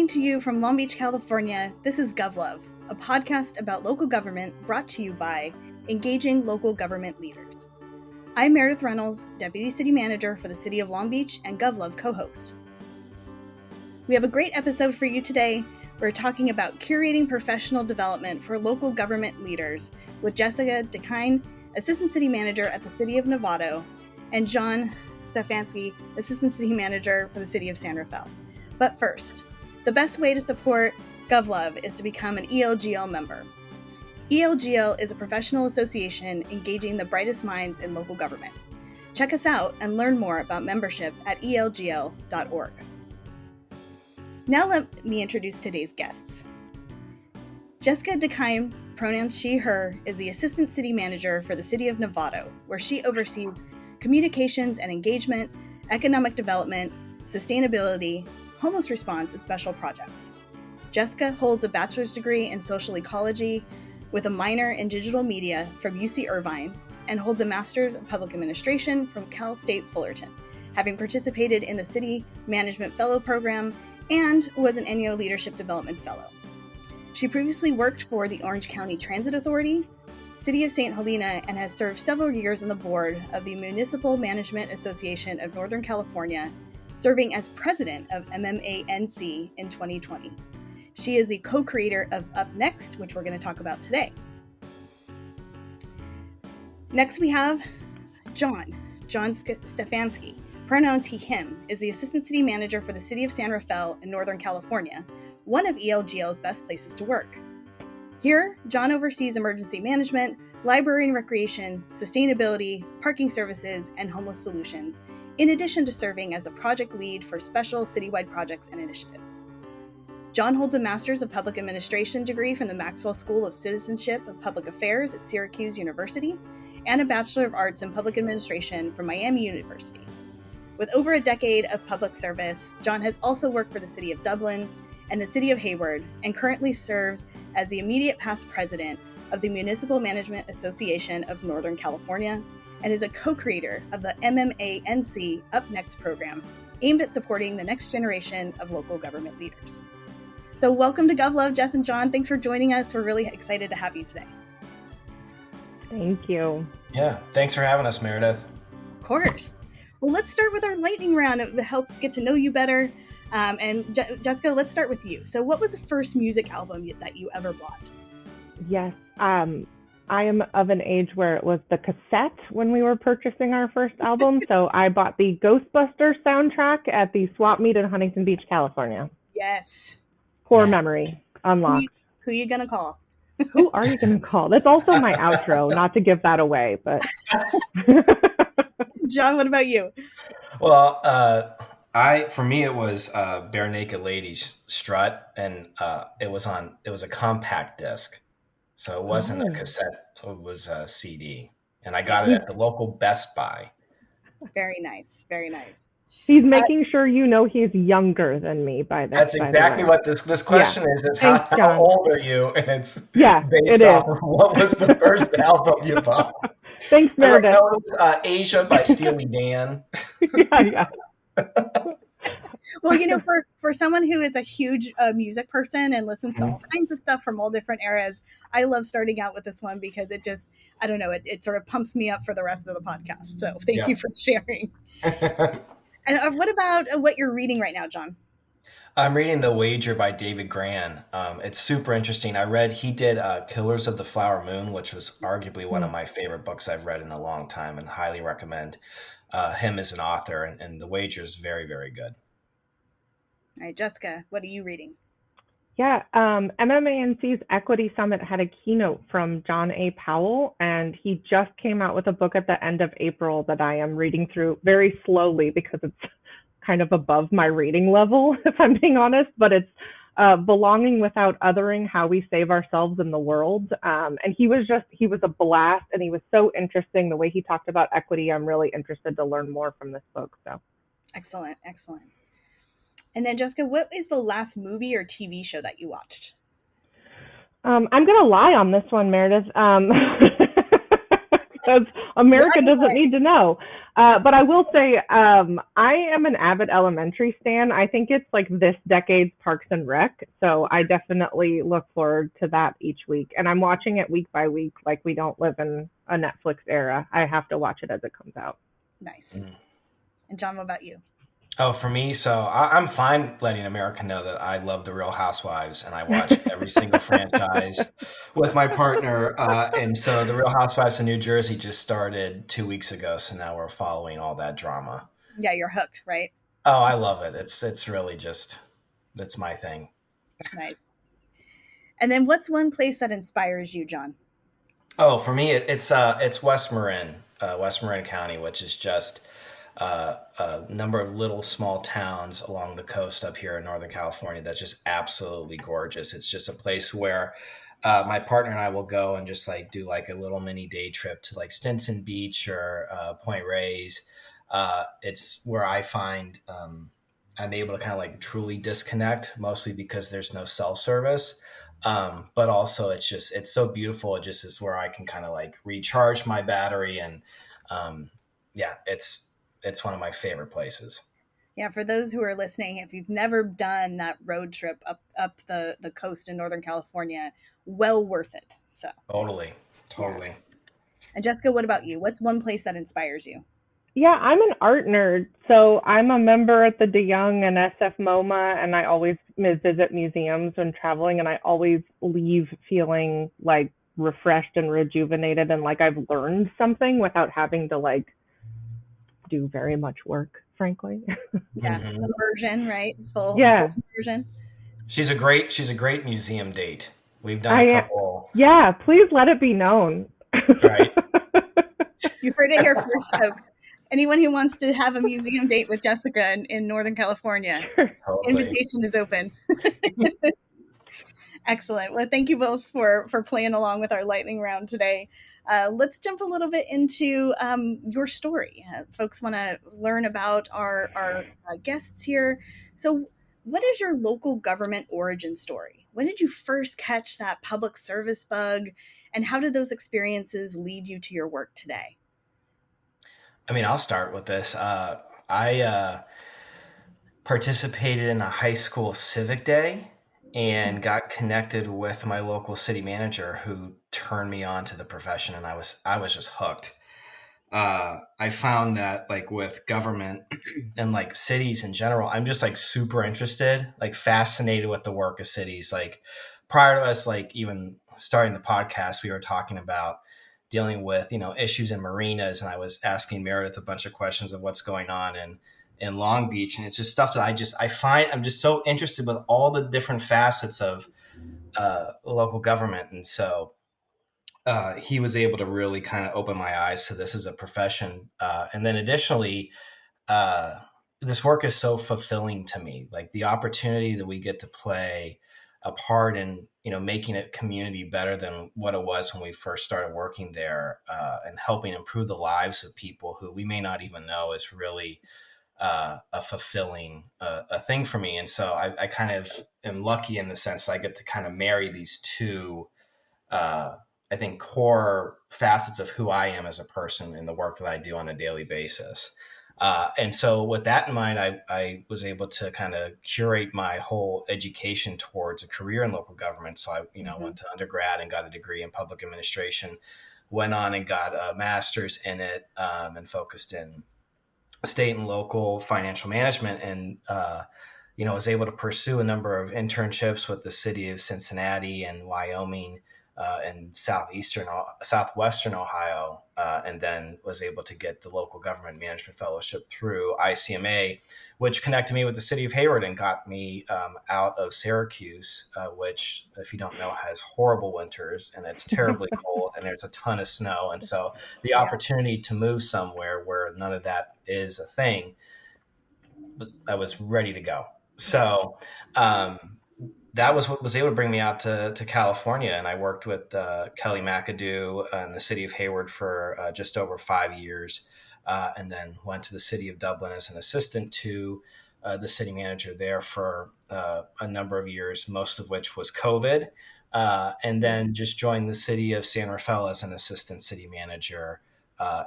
Coming to you from Long Beach, California, this is GovLove, a podcast about local government brought to you by Engaging Local Government Leaders. I'm Meredith Reynolds, Deputy City Manager for the City of Long Beach and GovLove co-host. We have a great episode for you today. We're talking about curating professional development for local government leaders with Jessica Deakyne, Assistant City Manager at the City of Novato, and John Stefanski, Assistant City Manager for the City of San Rafael. But first, the best way to support GovLove is to become an ELGL member. ELGL is a professional association engaging the brightest minds in local government. Check us out and learn more about membership at elgl.org. Now let me introduce today's guests. Jessica Deakyne, pronouns she, her, is the Assistant City Manager for the City of Novato, where she oversees communications and engagement, economic development, sustainability, homeless response, and special projects. Jessica holds a bachelor's degree in social ecology with a minor in digital media from UC Irvine and holds a master's of public administration from Cal State Fullerton, having participated in the City Management Fellow Program and was an annual Leadership Development Fellow. She previously worked for the Orange County Transit Authority, City of St. Helena, and has served several years on the board of the Municipal Management Association of Northern California, serving as president of MMANC in 2020. She is the co-creator of UpNext, which we're going to talk about today. Next we have John Stefanski, pronouns he, him, is the Assistant City Manager for the City of San Rafael in Northern California, one of ELGL's best places to work. Here, John oversees emergency management, library and recreation, sustainability, parking services, and homeless solutions, in addition to serving as a project lead for special citywide projects and initiatives. John holds a Master's of Public Administration degree from the Maxwell School of Citizenship and Public Affairs at Syracuse University and a Bachelor of Arts in Public Administration from Miami University. With over a decade of public service, John has also worked for the City of Dublin and the City of Hayward and currently serves as the immediate past president of the Municipal Management Association of Northern California and is a co-creator of the MMANC UpNext program aimed at supporting the next generation of local government leaders. So welcome to GovLove, Jess and John. Thanks for joining us. We're really excited to have you today. Thank you. Yeah, thanks for having us, Meredith. Of course. Well, let's start with our lightning round. It helps get to know you better. Jessica, let's start with you. So what was the first music album that you ever bought? Yes. I am of an age where it was the cassette when we were purchasing our first album. So I bought the Ghostbusters soundtrack at the swap meet in Huntington Beach, California. Yes. Core memory unlocked. Who are you going to call? Who are you going to call? That's also my outro, not to give that away, but. John, what about you? Well, for me, it was Bare Naked Ladies Strut, and it was a compact disc. So it wasn't a cassette, it was a CD. And I got it at the local Best Buy. Very nice, very nice. He's making sure you know he's younger than me by this. That's exactly what this question is how old are you? And it's based off of what was the first album you bought. Thanks, Meredith. It was Asia by Steely Dan. Yeah. Well, for someone who is a huge music person and listens to all kinds of stuff from all different eras, I love starting out with this one because it just, I don't know, it sort of pumps me up for the rest of the podcast. So thank you for sharing. And what about what you're reading right now, John? I'm reading The Wager by David Grann. It's super interesting. He did Killers of the Flower Moon, which was arguably one of my favorite books I've read in a long time and highly recommend him as an author. And The Wager is very, very good. All right, Jessica, what are you reading? Yeah, MMANC's Equity Summit had a keynote from John A. Powell, and he just came out with a book at the end of April that I am reading through very slowly because it's kind of above my reading level, if I'm being honest, but it's Belonging Without Othering, How We Save Ourselves in the World. And he was a blast, and he was so interesting. The way he talked about equity, I'm really interested to learn more from this book. So, Excellent. And then, Jessica, what is the last movie or TV show that you watched? I'm going to lie on this one, Meredith. because America doesn't need to know. But I will say, I am an avid elementary stan. I think it's like this decade's Parks and Rec. So I definitely look forward to that each week. And I'm watching it week by week. Like, we don't live in a Netflix era. I have to watch it as it comes out. Nice. And John, what about you? Oh, for me, so I'm fine letting America know that I love The Real Housewives and I watch every single franchise with my partner. And so The Real Housewives of New Jersey just started 2 weeks ago. So now we're following all that drama. Yeah, you're hooked, right? Oh, I love it. It's really just, that's my thing. Nice. And then what's one place that inspires you, John? Oh, for me, it's West Marin County, which is just a number of little small towns along the coast up here in Northern California that's just absolutely gorgeous. It's just a place where my partner and I will go and just like do like a little mini day trip to like Stinson Beach or Point Reyes. It's where I find I'm able to kind of like truly disconnect, mostly because there's no self-service. But also it's so beautiful. It just is where I can kind of like recharge my battery. And yeah, it's one of my favorite places. Yeah, for those who are listening, if you've never done that road trip up the coast in Northern California, well worth it. So Totally. Yeah. And Jessica, what about you? What's one place that inspires you? Yeah, I'm an art nerd. So I'm a member at the Deakyne and SF MoMA, and I always visit museums when traveling, and I always leave feeling like refreshed and rejuvenated and like I've learned something without having to like do very much work, frankly. Yeah, immersion, right? Full immersion. She's a great museum date. We've done a couple. Yeah, please let it be known. Right. You heard it here first, folks. Anyone who wants to have a museum date with Jessica in Northern California, totally. Invitation is open. Excellent. Well, thank you both for playing along with our lightning round today. Let's jump a little bit into your story. Folks want to learn about our guests here. So what is your local government origin story? When did you first catch that public service bug? And how did those experiences lead you to your work today? I mean, I'll start with this. I participated in a high school civic day and got connected with my local city manager who turned me on to the profession, and I was just hooked. I found that like with government and like cities in general, I'm just like super interested, like fascinated with the work of cities. Like prior to us, like even starting the podcast, we were talking about dealing with, issues in marinas. And I was asking Meredith a bunch of questions of what's going on in Long Beach. And it's just stuff that I find I'm just so interested with all the different facets of local government. And so he was able to really kind of open my eyes to this as a profession. And then additionally, this work is so fulfilling to me, like the opportunity that we get to play a part in, making a community better than what it was when we first started working there, and helping improve the lives of people who we may not even know is really a fulfilling a thing for me. And so I kind of am lucky in the sense that I get to kind of marry these two, I think, core facets of who I am as a person in the work that I do on a daily basis. And so with that in mind, I was able to kind of curate my whole education towards a career in local government. So I, went to undergrad and got a degree in public administration, went on and got a master's in it, and focused in state and local financial management, and, was able to pursue a number of internships with the city of Cincinnati and Wyoming, in southwestern Ohio, and then was able to get the local government management fellowship through ICMA, which connected me with the city of Hayward and got me out of Syracuse, which, if you don't know, has horrible winters and it's terribly cold and there's a ton of snow. And so the opportunity to move somewhere where none of that is a thing, I was ready to go. So that was what was able to bring me out to California. And I worked with Kelly McAdoo in the city of Hayward for just over 5 years, and then went to the city of Dublin as an assistant to the city manager there for a number of years, most of which was COVID, and then just joined the city of San Rafael as an assistant city manager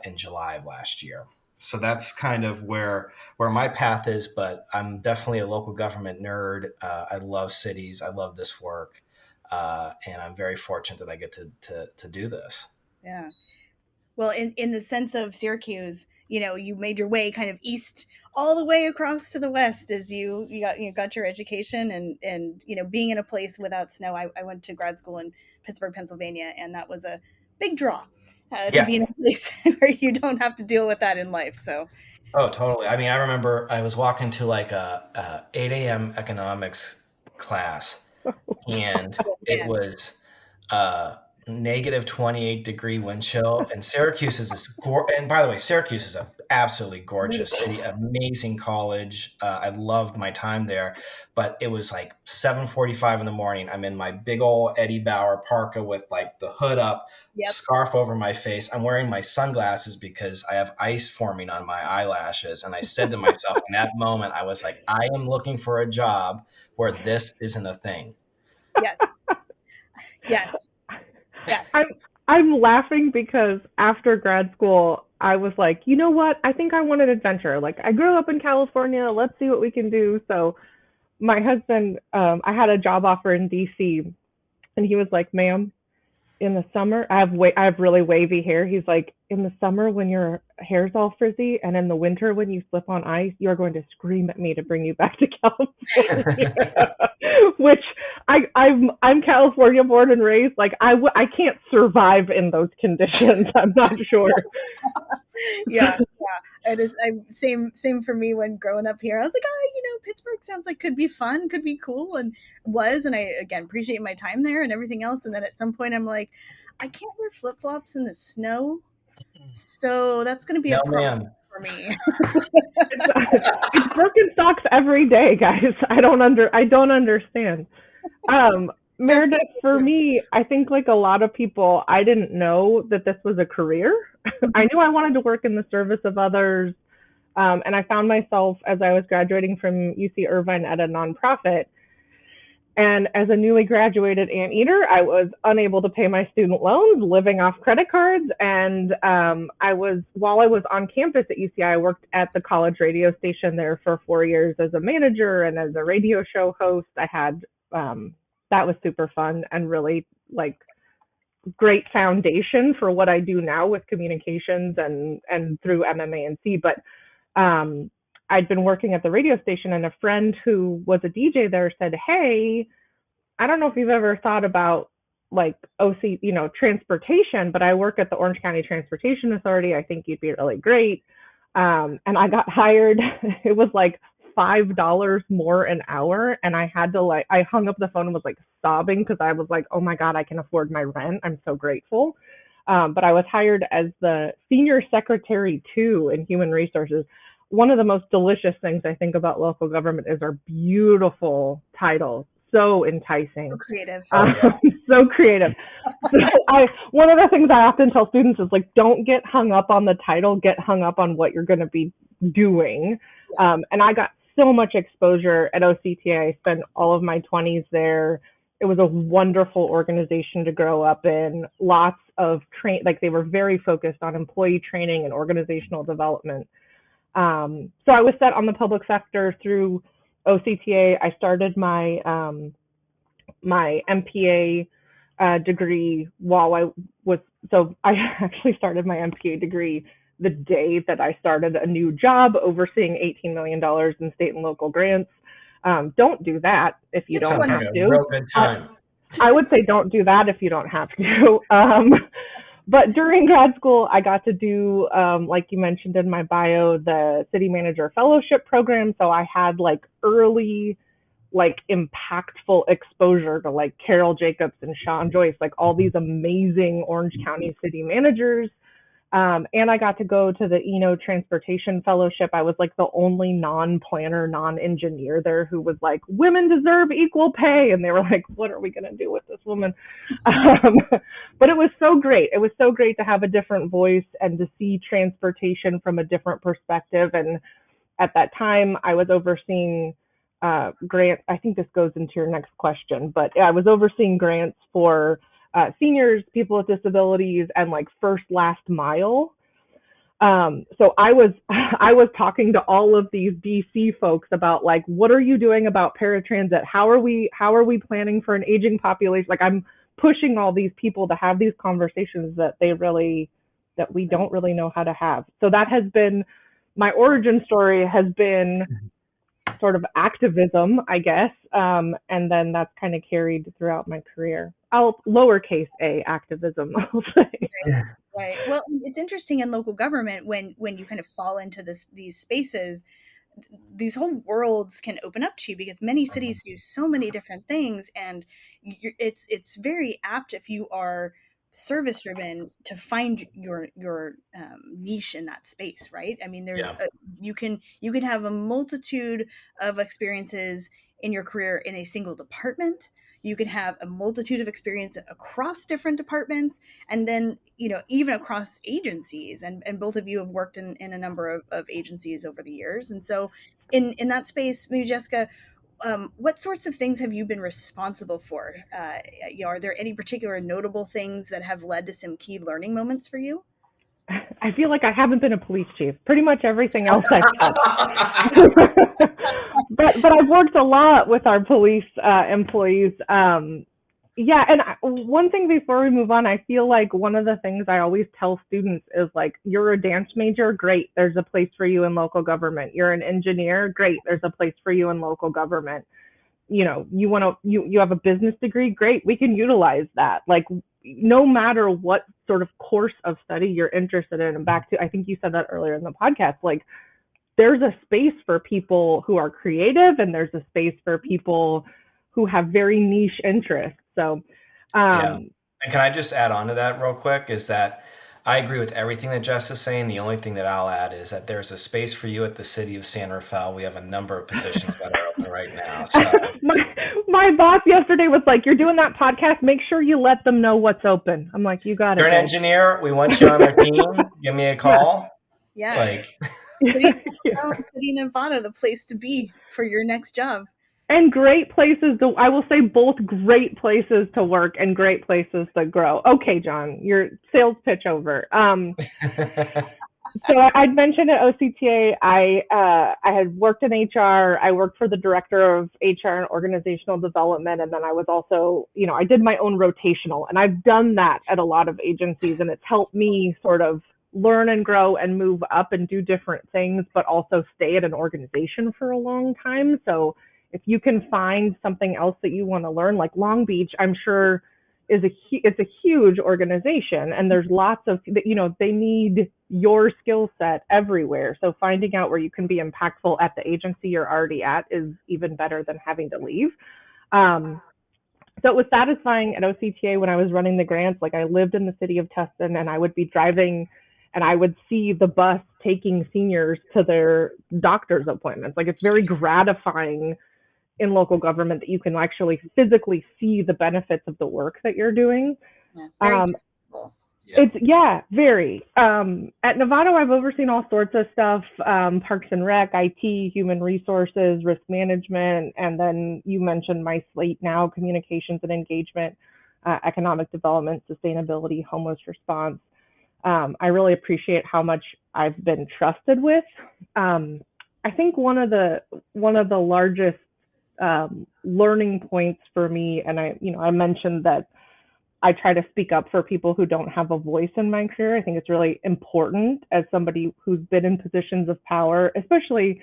in July of last year. So that's kind of where my path is, but I'm definitely a local government nerd. I love cities. I love this work. And I'm very fortunate that I get to do this. Yeah. Well, in the sense of Syracuse, you made your way kind of east all the way across to the west as you got your education, and being in a place without snow. I went to grad school in Pittsburgh, Pennsylvania, and that was a big draw to be in a place where you don't have to deal with that in life. So. Oh, totally. I mean, I remember I was walking to like a 8 a.m. economics class, and it was negative 28-degree wind chill. And Syracuse is and by the way, Syracuse is an absolutely gorgeous city, amazing college. I loved my time there, but it was like 7:45 in the morning. I'm in my big old Eddie Bauer parka with like the hood up, scarf over my face. I'm wearing my sunglasses because I have ice forming on my eyelashes. And I said to myself in that moment, I was like, I am looking for a job where this isn't a thing. Yes. Yes. Yes. I'm laughing because after grad school, I was like, you know what? I think I want an adventure. Like, I grew up in California. Let's see what we can do. So my husband, I had a job offer in DC, and he was like, ma'am, in the summer, I have really wavy hair. He's like, in the summer when your hair's all frizzy, and in the winter when you slip on ice, you're going to scream at me to bring you back to California. Which I'm California born and raised. Like I can't survive in those conditions. I'm not sure. Yeah. It is. Same for me when growing up here. I was like, Pittsburgh sounds like could be fun, could be cool, and was. And I again appreciate my time there and everything else. And then at some point, I'm like, I can't wear flip flops in the snow, so that's going to be a problem for me. It's Birkenstocks every day, guys. I don't understand. Meredith, for me, I think like a lot of people, I didn't know that this was a career. I knew I wanted to work in the service of others. And I found myself as I was graduating from UC Irvine at a nonprofit. And as a newly graduated anteater, I was unable to pay my student loans, living off credit cards. And while I was on campus at UCI, I worked at the college radio station there for 4 years as a manager and as a radio show host. I had that was super fun and really like great foundation for what I do now with communications and through MMANC. But I'd been working at the radio station, and a friend who was a DJ there said, hey, I don't know if you've ever thought about like OC, transportation, but I work at the Orange County Transportation Authority. I think you'd be really great. And I got hired. It was like $5 more an hour. And I had to I hung up the phone and was like sobbing because I was like, oh my God, I can afford my rent. I'm so grateful. But I was hired as the Senior Secretary 2 in Human Resources. One of the most delicious things I think about local government is our beautiful titles. So enticing. So creative. So creative. One of the things I often tell students is like, don't get hung up on the title, get hung up on what you're going to be doing. And I got so much exposure at OCTA. I spent all of my 20s there. It was a wonderful organization to grow up in. Lots of they were very focused on employee training and organizational development. So I was set on the public sector through OCTA. I started my my MPA degree while I actually started my MPA degree the day that I started a new job overseeing $18 million in state and local grants. Don't do that if you don't have to. Real good time. I would say don't do that if you don't have to. But during grad school, I got to do, like you mentioned in my bio, the city manager fellowship program. So I had like early, like impactful exposure to like Carol Jacobs and Sean Joyce, like all these amazing Orange County city managers. And I got to go to the Transportation Fellowship. I was like the only non-planner, non-engineer there who was like, women deserve equal pay. And they were like, what are we going to do with this woman? But it was so great. It was so great to have a different voice and to see transportation from a different perspective. And at that time, I was overseeing grants. I think this goes into your next question, but I was overseeing grants for seniors, people with disabilities, and like first last mile. So I was talking to all of these DC folks about like, what are you doing about paratransit? How are we planning for an aging population? Like I'm pushing all these people to have these conversations that we don't really know how to have. So that has been my origin story, has been sort of activism, I guess. And then that's kind of carried throughout my career. Lowercase a activism, I'll say. Right. Well, it's interesting in local government when you kind of fall into these spaces, these whole worlds can open up to you because many cities do so many different things, and it's very apt if you are service driven to find your niche in that space, right? I mean, you can have a multitude of experiences in your career in a single department. You can have a multitude of experience across different departments, and then, even across agencies. And both of you have worked in a number of agencies over the years. And so in that space, maybe Jessica, what sorts of things have you been responsible for? Are there any particular notable things that have led to some key learning moments for you? I feel like I haven't been a police chief. Pretty much everything else I've done. but I've worked a lot with our police employees. Yeah, and one thing before we move on, I feel like one of the things I always tell students is like, you're a dance major, great, there's a place for you in local government. You're an engineer, great, there's a place for you in local government. You have a business degree, great, we can utilize that. Like, no matter what sort of course of study you're interested in, and back to, I think you said that earlier in the podcast, like there's a space for people who are creative, and there's a space for people who have very niche interests. So, And can I just add on to that real quick, is that I agree with everything that Jess is saying. The only thing that I'll add is that there's a space for you at the City of San Rafael. We have a number of positions that are open right now. So. My boss yesterday was like, you're doing that podcast, make sure you let them know what's open. I'm like, you got it. You're an engineer. We want you on our team. Give me a call. Yeah. Like, City of Novato, the place to be for your next job. And great places I will say both great places to work and great places to grow. Okay, John, your sales pitch over. So I'd mentioned at OCTA, I had worked in HR. I worked for the director of HR and organizational development. And then I was also, I did my own rotational. And I've done that at a lot of agencies. And it's helped me sort of learn and grow and move up and do different things, but also stay at an organization for a long time. So if you can find something else that you want to learn, like Long Beach, I'm sure it's a huge organization, and there's lots of, they need your skill set everywhere. So finding out where you can be impactful at the agency you're already at is even better than having to leave. So it was satisfying at OCTA when I was running the grants. Like I lived in the city of Tustin, and I would be driving and I would see the bus taking seniors to their doctor's appointments. Like it's very gratifying in local government that you can actually physically see the benefits of the work that you're doing. Yeah, very tangible. It's very. At Novato, I've overseen all sorts of stuff: Parks and Rec, IT, human resources, risk management, and then you mentioned my slate now: communications and engagement, economic development, sustainability, homeless response. I really appreciate how much I've been trusted with. I think one of the largest learning points for me, and I mentioned that I try to speak up for people who don't have a voice in my career. I think it's really important as somebody who's been in positions of power, especially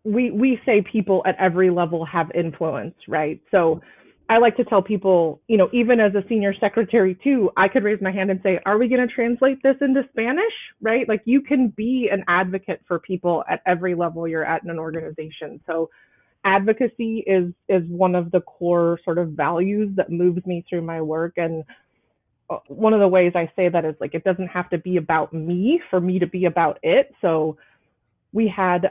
we say people at every level have influence, right? So I like to tell people, even as a senior secretary too, I could raise my hand and say, are we going to translate this into Spanish, right? Like you can be an advocate for people at every level you're at in an organization. So advocacy is one of the core sort of values that moves me through my work. And one of the ways I say that is like, it doesn't have to be about me for me to be about it. So we had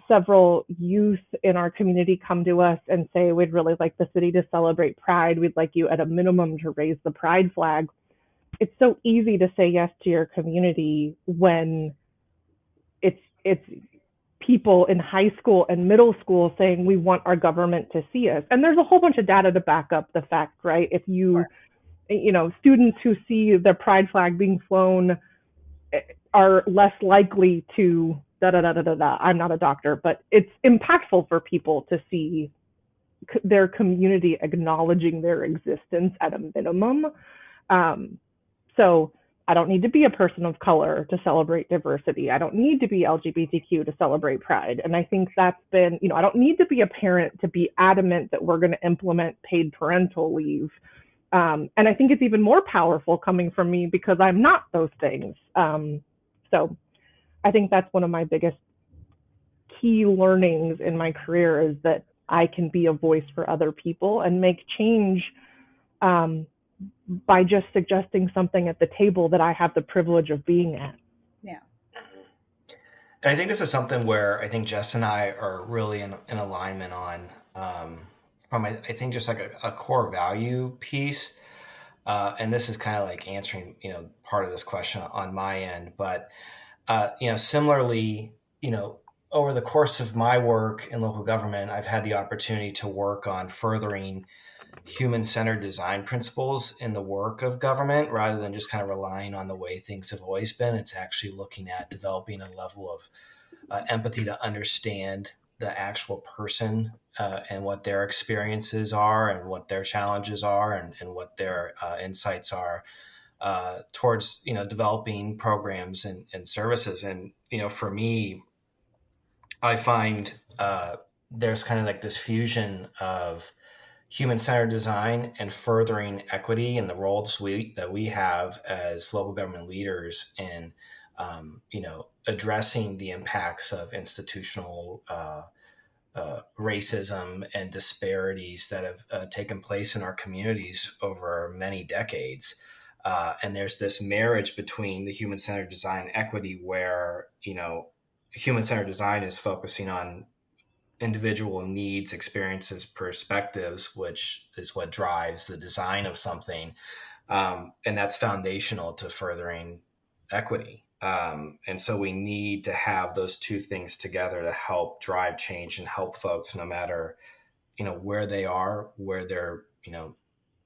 several youth in our community come to us and say, we'd really like the city to celebrate Pride. We'd like you at a minimum to raise the Pride flag. It's so easy to say yes to your community when it's people in high school and middle school saying we want our government to see us. And there's a whole bunch of data to back up the fact, right? If you, students who see the Pride flag being flown are less likely to da da da da da da. I'm not a doctor, but it's impactful for people to see their community acknowledging their existence at a minimum. So I don't need to be a person of color to celebrate diversity. I don't need to be LGBTQ to celebrate pride. And I think that's been, I don't need to be a parent to be adamant that we're going to implement paid parental leave. And I think it's even more powerful coming from me because I'm not those things. So I think that's one of my biggest key learnings in my career is that I can be a voice for other people and make change by just suggesting something at the table that I have the privilege of being at. Yeah. And I think this is something where I think Jess and I are really in alignment on, from I think just like a core value piece. And this is kind of like answering, part of this question on my end, but, similarly, over the course of my work in local government, I've had the opportunity to work on furthering human-centered design principles in the work of government rather than just kind of relying on the way things have always been. It's actually looking at developing a level of empathy to understand the actual person and what their experiences are and what their challenges are and what their insights are towards, developing programs and services. And, for me, I find there's kind of like this fusion of human-centered design and furthering equity in the roles that we have as local government leaders in, addressing the impacts of institutional racism and disparities that have taken place in our communities over many decades. And there's this marriage between the human-centered design and equity where, human-centered design is focusing on individual needs, experiences, perspectives, which is what drives the design of something. And that's foundational to furthering equity. And so we need to have those two things together to help drive change and help folks no matter, where they are, where they're,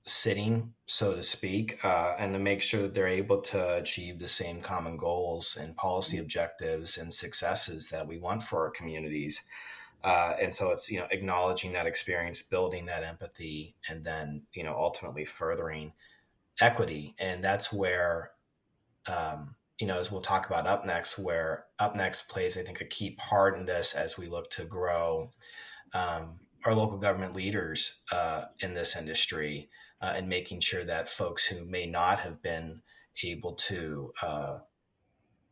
sitting, so to speak, and to make sure that they're able to achieve the same common goals and policy objectives and successes that we want for our communities. And so it's, acknowledging that experience, building that empathy, and then, ultimately furthering equity. And that's where, as we'll talk about UpNext, where UpNext plays, I think, a key part in this as we look to grow our local government leaders in this industry and making sure that folks who may not have been able to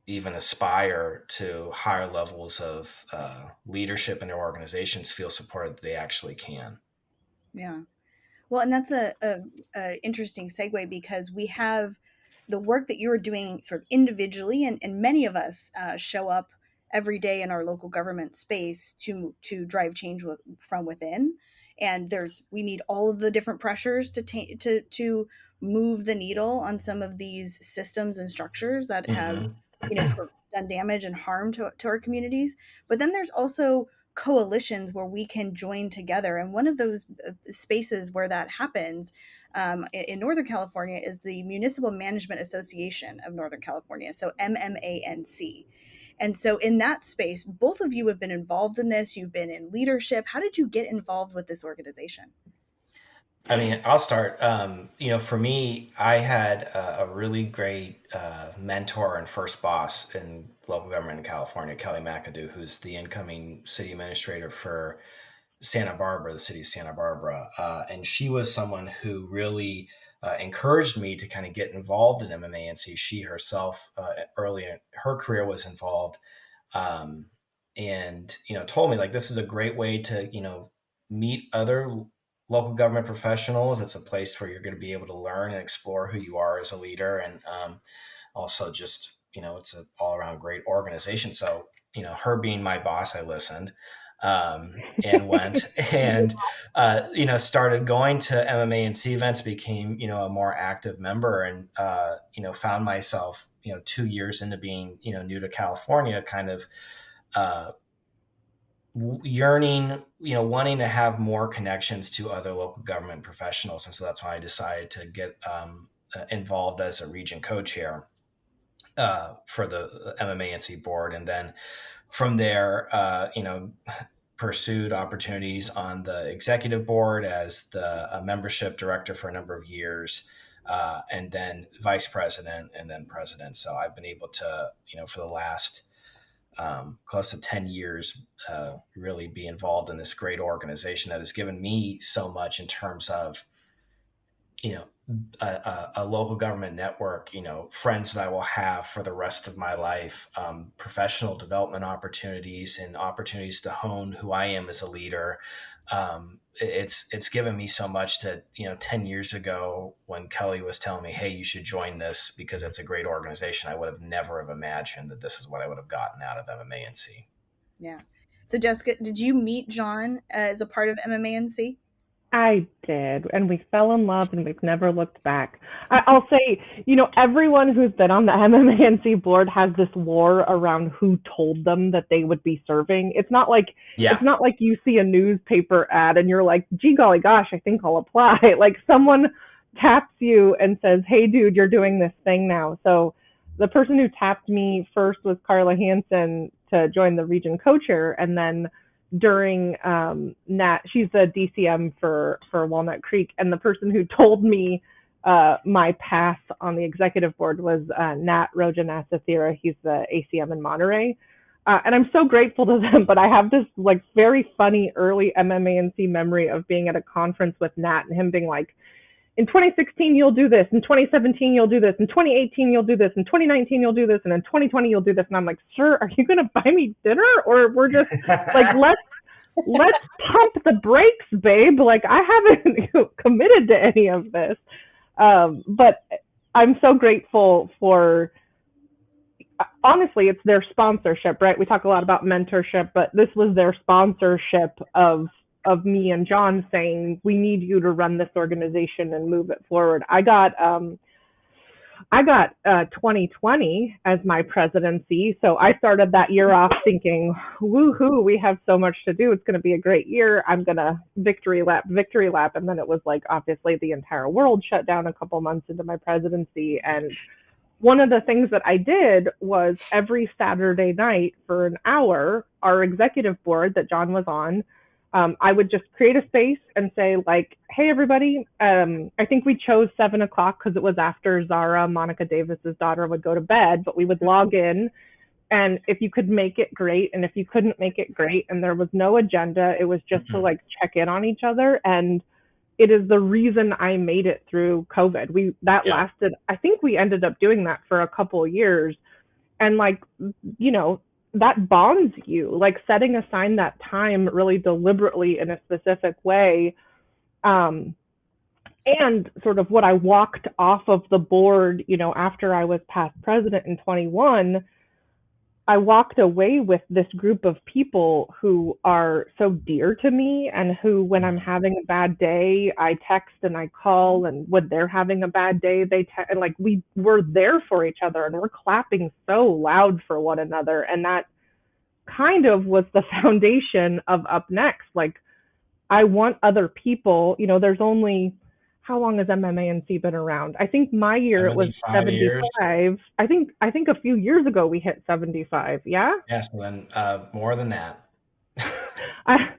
even aspire to higher levels of leadership in their organizations feel supported that they actually can. Yeah. Well, and that's a interesting segue because we have the work that you're doing sort of individually, and many of us show up every day in our local government space to drive change from within. And we need all of the different pressures to move the needle on some of these systems and structures that have done damage and harm to our communities. But then there's also coalitions where we can join together. And one of those spaces where that happens in Northern California is the Municipal Management Association of Northern California, so MMANC. And so in that space, both of you have been involved in this. You've been in leadership. How did you get involved with this organization? I mean, I'll start. For me, I had a really great mentor and first boss in local government in California, Kelly McAdoo, who's the incoming city administrator for Santa Barbara, the city of Santa Barbara. And she was someone who really encouraged me to kind of get involved in MMANC. She herself, early in her career, was involved and, told me, like, this is a great way to, meet other local government professionals. It's a place where you're going to be able to learn and explore who you are as a leader. And also just, it's an all around great organization. So, her being my boss, I listened and went and, started going to MMANC events, became, a more active member and, found myself, 2 years into being, new to California, kind of yearning, wanting to have more connections to other local government professionals. And so that's why I decided to get involved as a region co-chair. for the MMANC board. And then from there, pursued opportunities on the executive board as the membership director for a number of years, and then vice president and then president. So I've been able to, for the last close to 10 years, really be involved in this great organization that has given me so much in terms of, a local government network, friends that I will have for the rest of my life, professional development opportunities and opportunities to hone who I am as a leader. It's given me so much that, 10 years ago when Kelly was telling me, hey, you should join this because it's a great organization, I would have never have imagined that this is what I would have gotten out of MMANC. Yeah. So Jessica, did you meet John as a part of MMANC? I did, and we fell in love, and we've never looked back. I'll say, everyone who's been on the MMANC board has this war around who told them that they would be serving. It's not like you see a newspaper ad and you're like, gee golly gosh, I think I'll apply. Like someone taps you and says, hey dude, you're doing this thing now. So the person who tapped me first was Carla Hansen to join the region co-chair, and then during Nat, she's the DCM for Walnut Creek, and the person who told me my path on the executive board was Nat Rojanasathira. He's the ACM in Monterey. And I'm so grateful to them, but I have this like very funny early MMANC memory of being at a conference with Nat and him being like, in 2016, you'll do this. In 2017, you'll do this. In 2018, you'll do this. In 2019, you'll do this. And in 2020, you'll do this. And I'm like, sir, are you going to buy me dinner? Or we're just like, let's pump the brakes, babe. Like, I haven't committed to any of this. But I'm so grateful for, honestly, it's their sponsorship, right? We talk a lot about mentorship, but this was their sponsorship of me and John saying, we need you to run this organization and move it forward. I got 2020 as my presidency. So I started that year off thinking, woohoo, we have so much to do. It's going to be a great year. I'm going to victory lap. And then it was like, obviously the entire world shut down a couple months into my presidency. And one of the things that I did was every Saturday night for an hour, our executive board that John was on, I would just create a space and say like, hey, everybody, I think we chose 7 o'clock because it was after Zara, Monica Davis's daughter, would go to bed, but we would log in. And if you could make it, great. And if you couldn't make it, great. And there was no agenda. It was just to like check in on each other. And it is the reason I made it through COVID. Lasted, I think we ended up doing that for a couple of years. And like, that bonds you, like setting aside that time really deliberately in a specific way. And sort of what I walked off of the board, after I was past president in 21, I walked away with this group of people who are so dear to me and who, when I'm having a bad day, I text and I call, and when they're having a bad day, and like we were there for each other and we're clapping so loud for one another. And that kind of was the foundation of UpNext. Like, I want other people, there's only, how long has MMANC been around? I think my year it was 75. Years. I think a few years ago we hit 75. Yeah. Yes, then more than that. I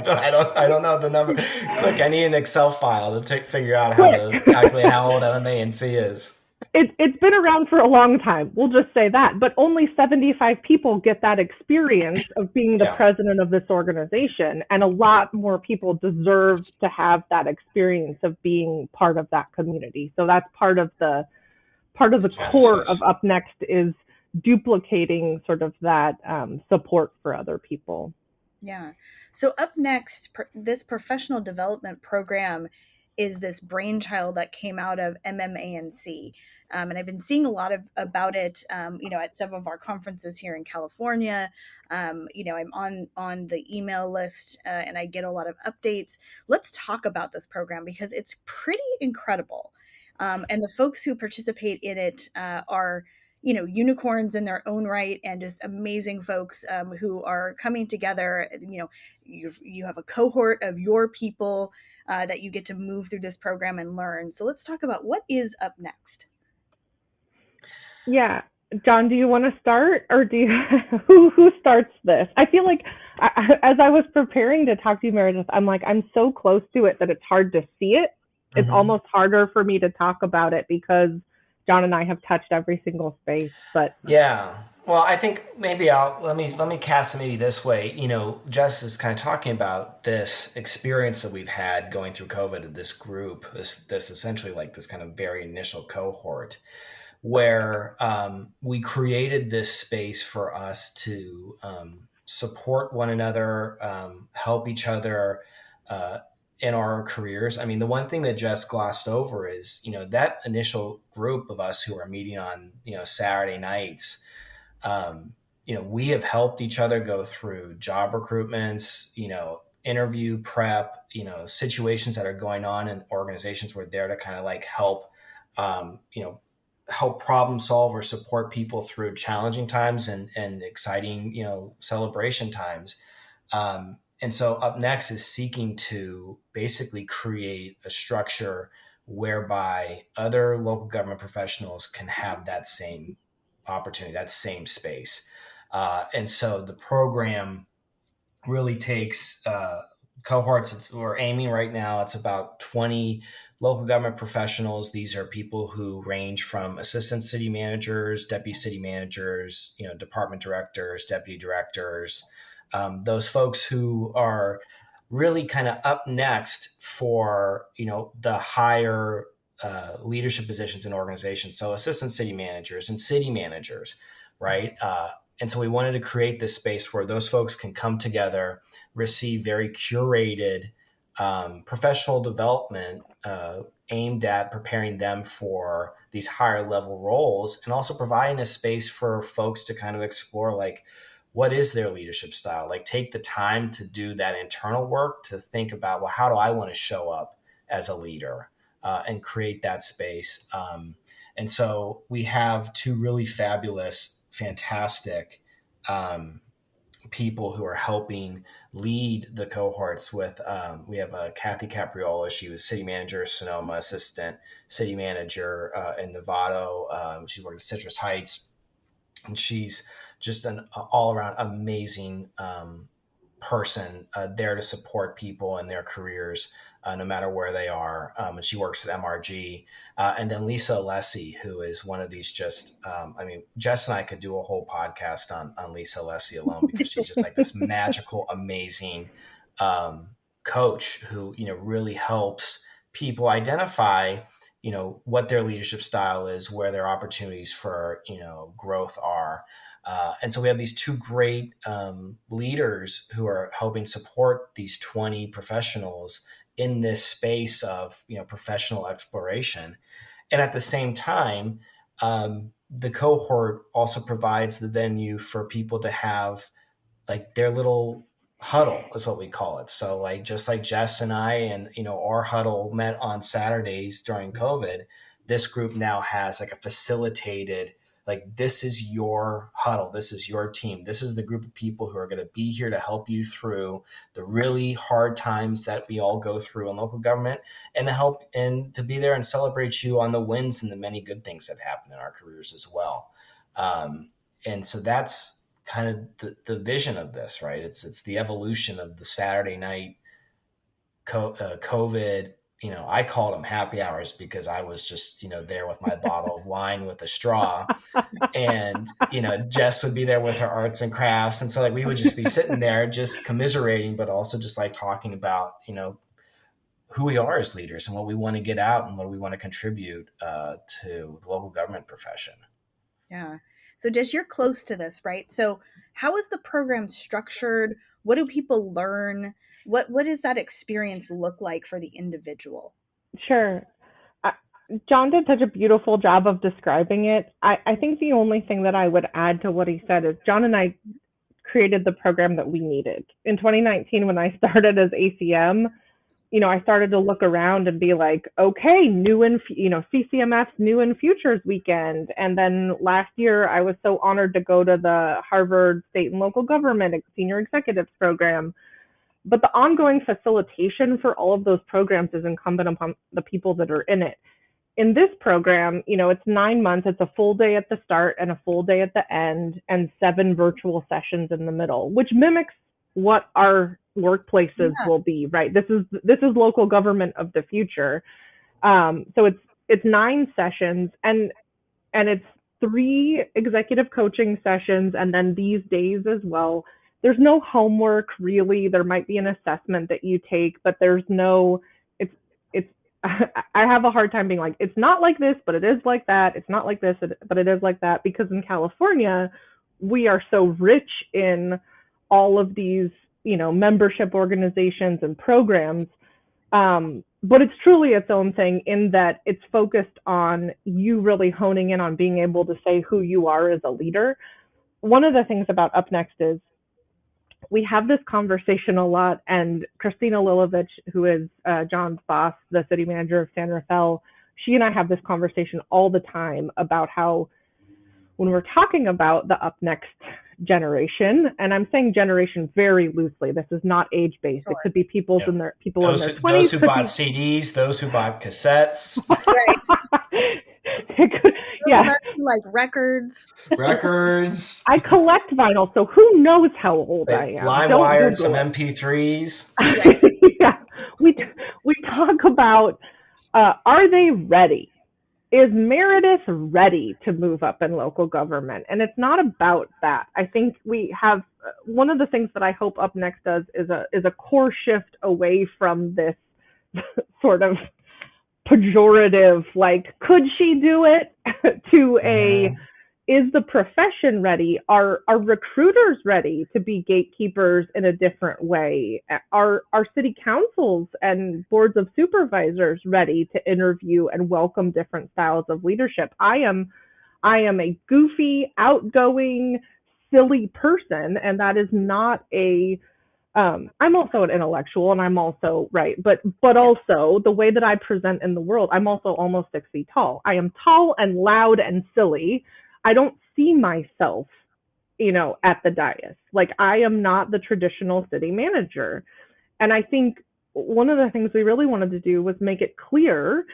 don't know the number. Quick, I need an Excel file to figure out how to calculate how old MMANC is. It's been around for a long time. We'll just say that. But only 75 people get that experience of being the president of this organization. And a lot more people deserve to have that experience of being part of that community. So that's part of the core of UpNext, is duplicating sort of that support for other people. Yeah. So UpNext, this professional development program, is this brainchild that came out of MMANC. And I've been seeing a lot about it, at some of our conferences here in California. I'm on the email list and I get a lot of updates. Let's talk about this program because it's pretty incredible. And the folks who participate in it are, unicorns in their own right, and just amazing folks who are coming together. You have a cohort of your people that you get to move through this program and learn. So let's talk about what is UpNext. Yeah. John, do you want to start, or do you, who starts this? I feel like as I was preparing to talk to you, Meredith, I'm like, I'm so close to it that it's hard to see it. It's Mm-hmm. almost harder for me to talk about it because John and I have touched every single space. But Yeah. Well, I think maybe let me cast it maybe this way. Jess is kind of talking about this experience that we've had going through COVID. This group, this essentially like this kind of very initial cohort, where we created this space for us to support one another, help each other uh, in our careers. I mean, the one thing that Jess glossed over is, that initial group of us who are meeting on, Saturday nights. Um, we have helped each other go through job recruitments, interview prep, situations that are going on in organizations. We're there to kind of like help, um, you know, help problem solve or support people through challenging times and exciting, celebration times. And so UpNext is seeking to basically create a structure whereby other local government professionals can have that same opportunity, that same space. And so the program really takes cohorts. We're aiming right now, it's about 20 local government professionals. These are people who range from assistant city managers, deputy city managers, department directors, deputy directors, those folks who are really kind of up next for the higher leadership positions in organizations. So assistant city managers and city managers, right? And so we wanted to create this space where those folks can come together, receive very curated professional development aimed at preparing them for these higher level roles, and also providing a space for folks to kind of explore, like, what is their leadership style? Like, take the time to do that internal work to think about, well, how do I want to show up as a leader, and create that space. And so we have two really fabulous, fantastic people who are helping lead the cohorts with, we have Kathy Capriola. She was city manager of Sonoma, assistant city manager in Novato. She worked at Citrus Heights, and she's just an all around amazing person there to support people in their careers, no matter where they are. And she works at MRG. And then Lisa Alessi, who is one of these just, I mean, Jess and I could do a whole podcast on Lisa Alessi alone, because she's just like this magical, amazing coach who, really helps people identify, what their leadership style is, where their opportunities for, growth are. And so we have these two great leaders who are helping support these 20 professionals in this space of, professional exploration. And at the same time, the cohort also provides the venue for people to have like their little huddle, is what we call it. So like, just like Jess and I and, our huddle met on Saturdays during COVID, this group now has like a facilitated, like, this is your huddle. This is your team. This is the group of people who are going to be here to help you through the really hard times that we all go through in local government, and to help and to be there and celebrate you on the wins and the many good things that happen in our careers as well. And so that's kind of the vision of this, right? It's the evolution of the Saturday night COVID. I called them happy hours because I was just, there with my bottle of wine with a straw, and, Jess would be there with her arts and crafts. And so like, we would just be sitting there just commiserating, but also just like talking about, who we are as leaders and what we want to get out and what we want to contribute to the local government profession. Yeah. So Jess, you're close to this, right? So how is the program structured? What do people learn? What does that experience look like for the individual? sure. Uh, John did such a beautiful job of describing it. I think the only thing that I would add to what he said is John and I created the program that we needed. In 2019, when I started as ACM, I started to look around and be like, okay, CCMF's New and Futures weekend. And then last year, I was so honored to go to the Harvard State and Local Government Senior Executives Program. But the ongoing facilitation for all of those programs is incumbent upon the people that are in it. in this program, it's 9 months. It's a full day at the start and a full day at the end, and 7 virtual sessions in the middle, which mimics what our workplaces will be, right? This is local government of the future. So it's 9 sessions, and it's 3 executive coaching sessions, and then these days as well. There's no homework really. There might be an assessment that you take, but there's no. It's. I have a hard time being like, it's not like this, but it is like that. It's not like this, but it is like that, because in California, we are so rich in all of these, membership organizations and programs. But it's truly its own thing in that it's focused on you really honing in on being able to say who you are as a leader. One of the things about UpNext is we have this conversation a lot, and Christina Lilovich, who is John's boss, the city manager of San Rafael, she and I have this conversation all the time about how when we're talking about the UpNext generation, and I'm saying generation very loosely, this is not age-based. Sure. It could be people in their 20s. Those who bought CDs, those who bought cassettes. Right. Yeah. Like records. I collect vinyl, so who knows how old I am. LimeWire, some MP3s. Yeah. We talk about, are they ready? Is Meredith ready to move up in local government? And it's not about that. I think we have, one of the things that I hope UpNext does is a core shift away from this sort of pejorative, like, could she do it, to a, is the profession ready? Are recruiters ready to be gatekeepers in a different way? Are city councils and boards of supervisors ready to interview and welcome different styles of leadership? I am a goofy, outgoing, silly person, and that is not a I'm also an intellectual, and I'm also, right, but also the way that I present in the world, I'm also almost 6 feet tall. I am tall and loud and silly. I don't see myself, at the dais. Like, I am not the traditional city manager. And I think one of the things we really wanted to do was make it clear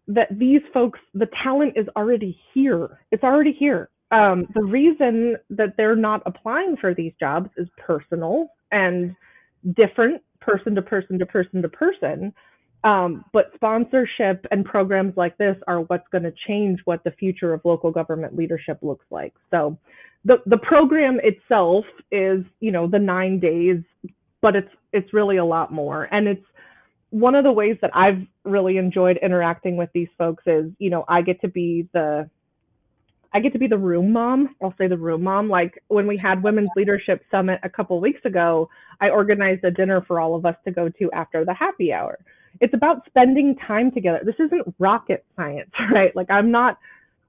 that these folks, the talent is already here. It's already here. The reason that they're not applying for these jobs is personal and different, person to person to person to person. But sponsorship and programs like this are what's going to change what the future of local government leadership looks like. So the program itself is, the 9 days, but it's really a lot more. And it's one of the ways that I've really enjoyed interacting with these folks is, I get to be the room mom. I'll say the room mom. Like, when we had Women's Leadership Summit a couple of weeks ago, I organized a dinner for all of us to go to after the happy hour. It's about spending time together. This isn't rocket science, right? Like,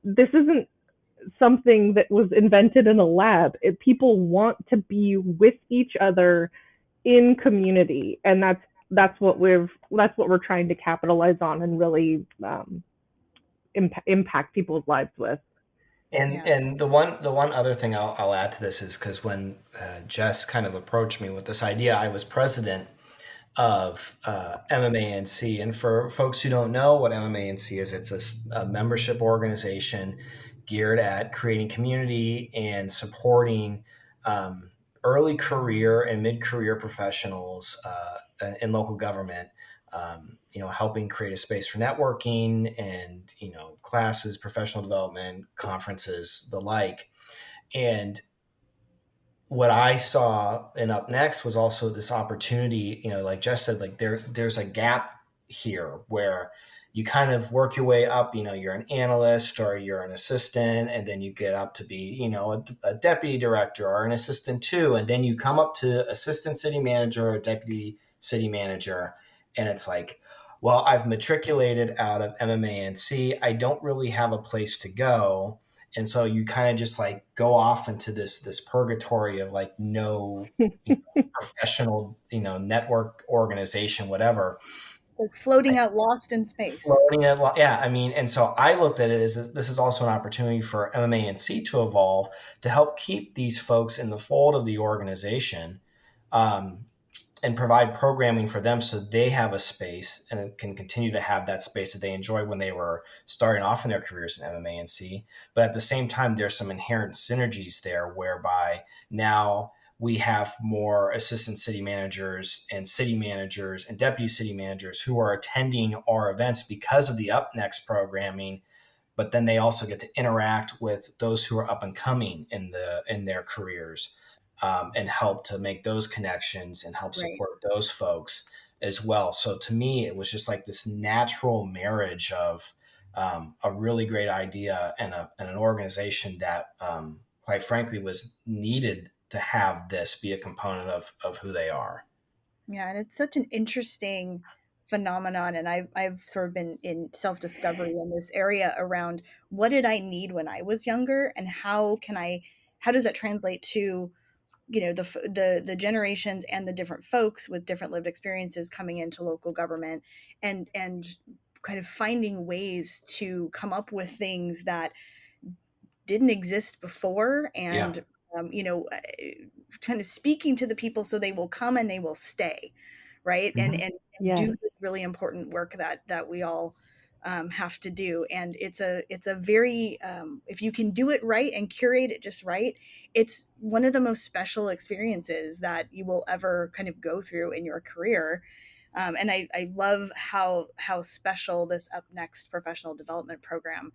this isn't something that was invented in a lab. People want to be with each other in community. And that's what we're trying to capitalize on and really impact people's lives with. And the one other thing I'll add to this is because when Jess kind of approached me with this idea, I was president of MMANC. And for folks who don't know what MMANC is, it's a membership organization geared at creating community and supporting early career and mid-career professionals in local government. Helping create a space for networking and, classes, professional development, conferences, the like. And what I saw in UpNext was also this opportunity, like Jess said, like there's a gap here where you kind of work your way up, you're an analyst or you're an assistant, and then you get up to be, a deputy director or an assistant too. And then you come up to assistant city manager or deputy city manager. And it's like, well, I've matriculated out of MMANC. I don't really have a place to go. And so you kind of just like go off into this purgatory of like no professional, network organization, whatever. Like floating out lost in space. And so I looked at it as this is also an opportunity for MMANC to evolve, to help keep these folks in the fold of the organization. and provide programming for them so they have a space and can continue to have that space that they enjoy when they were starting off in their careers in MMA&C. But at the same time, there's some inherent synergies there whereby now we have more assistant city managers and deputy city managers who are attending our events because of the UpNext programming, but then they also get to interact with those who are up and coming in their careers, and help to make those connections and help Right. support those folks as well. So to me, it was just like this natural marriage of a really great idea and an organization that, quite frankly, was needed to have this be a component of who they are. Yeah, and it's such an interesting phenomenon, and I've sort of been in self-discovery in this area around what did I need when I was younger, and how does that translate to, the generations and the different folks with different lived experiences coming into local government, and kind of finding ways to come up with things that didn't exist before, Yeah. and kind of speaking to the people so they will come and they will stay, right? Mhm. And Yes. do this really important work that we all have to do. And it's a very, if you can do it right and curate it just right, it's one of the most special experiences that you will ever kind of go through in your career. And I love how special this UpNext professional development program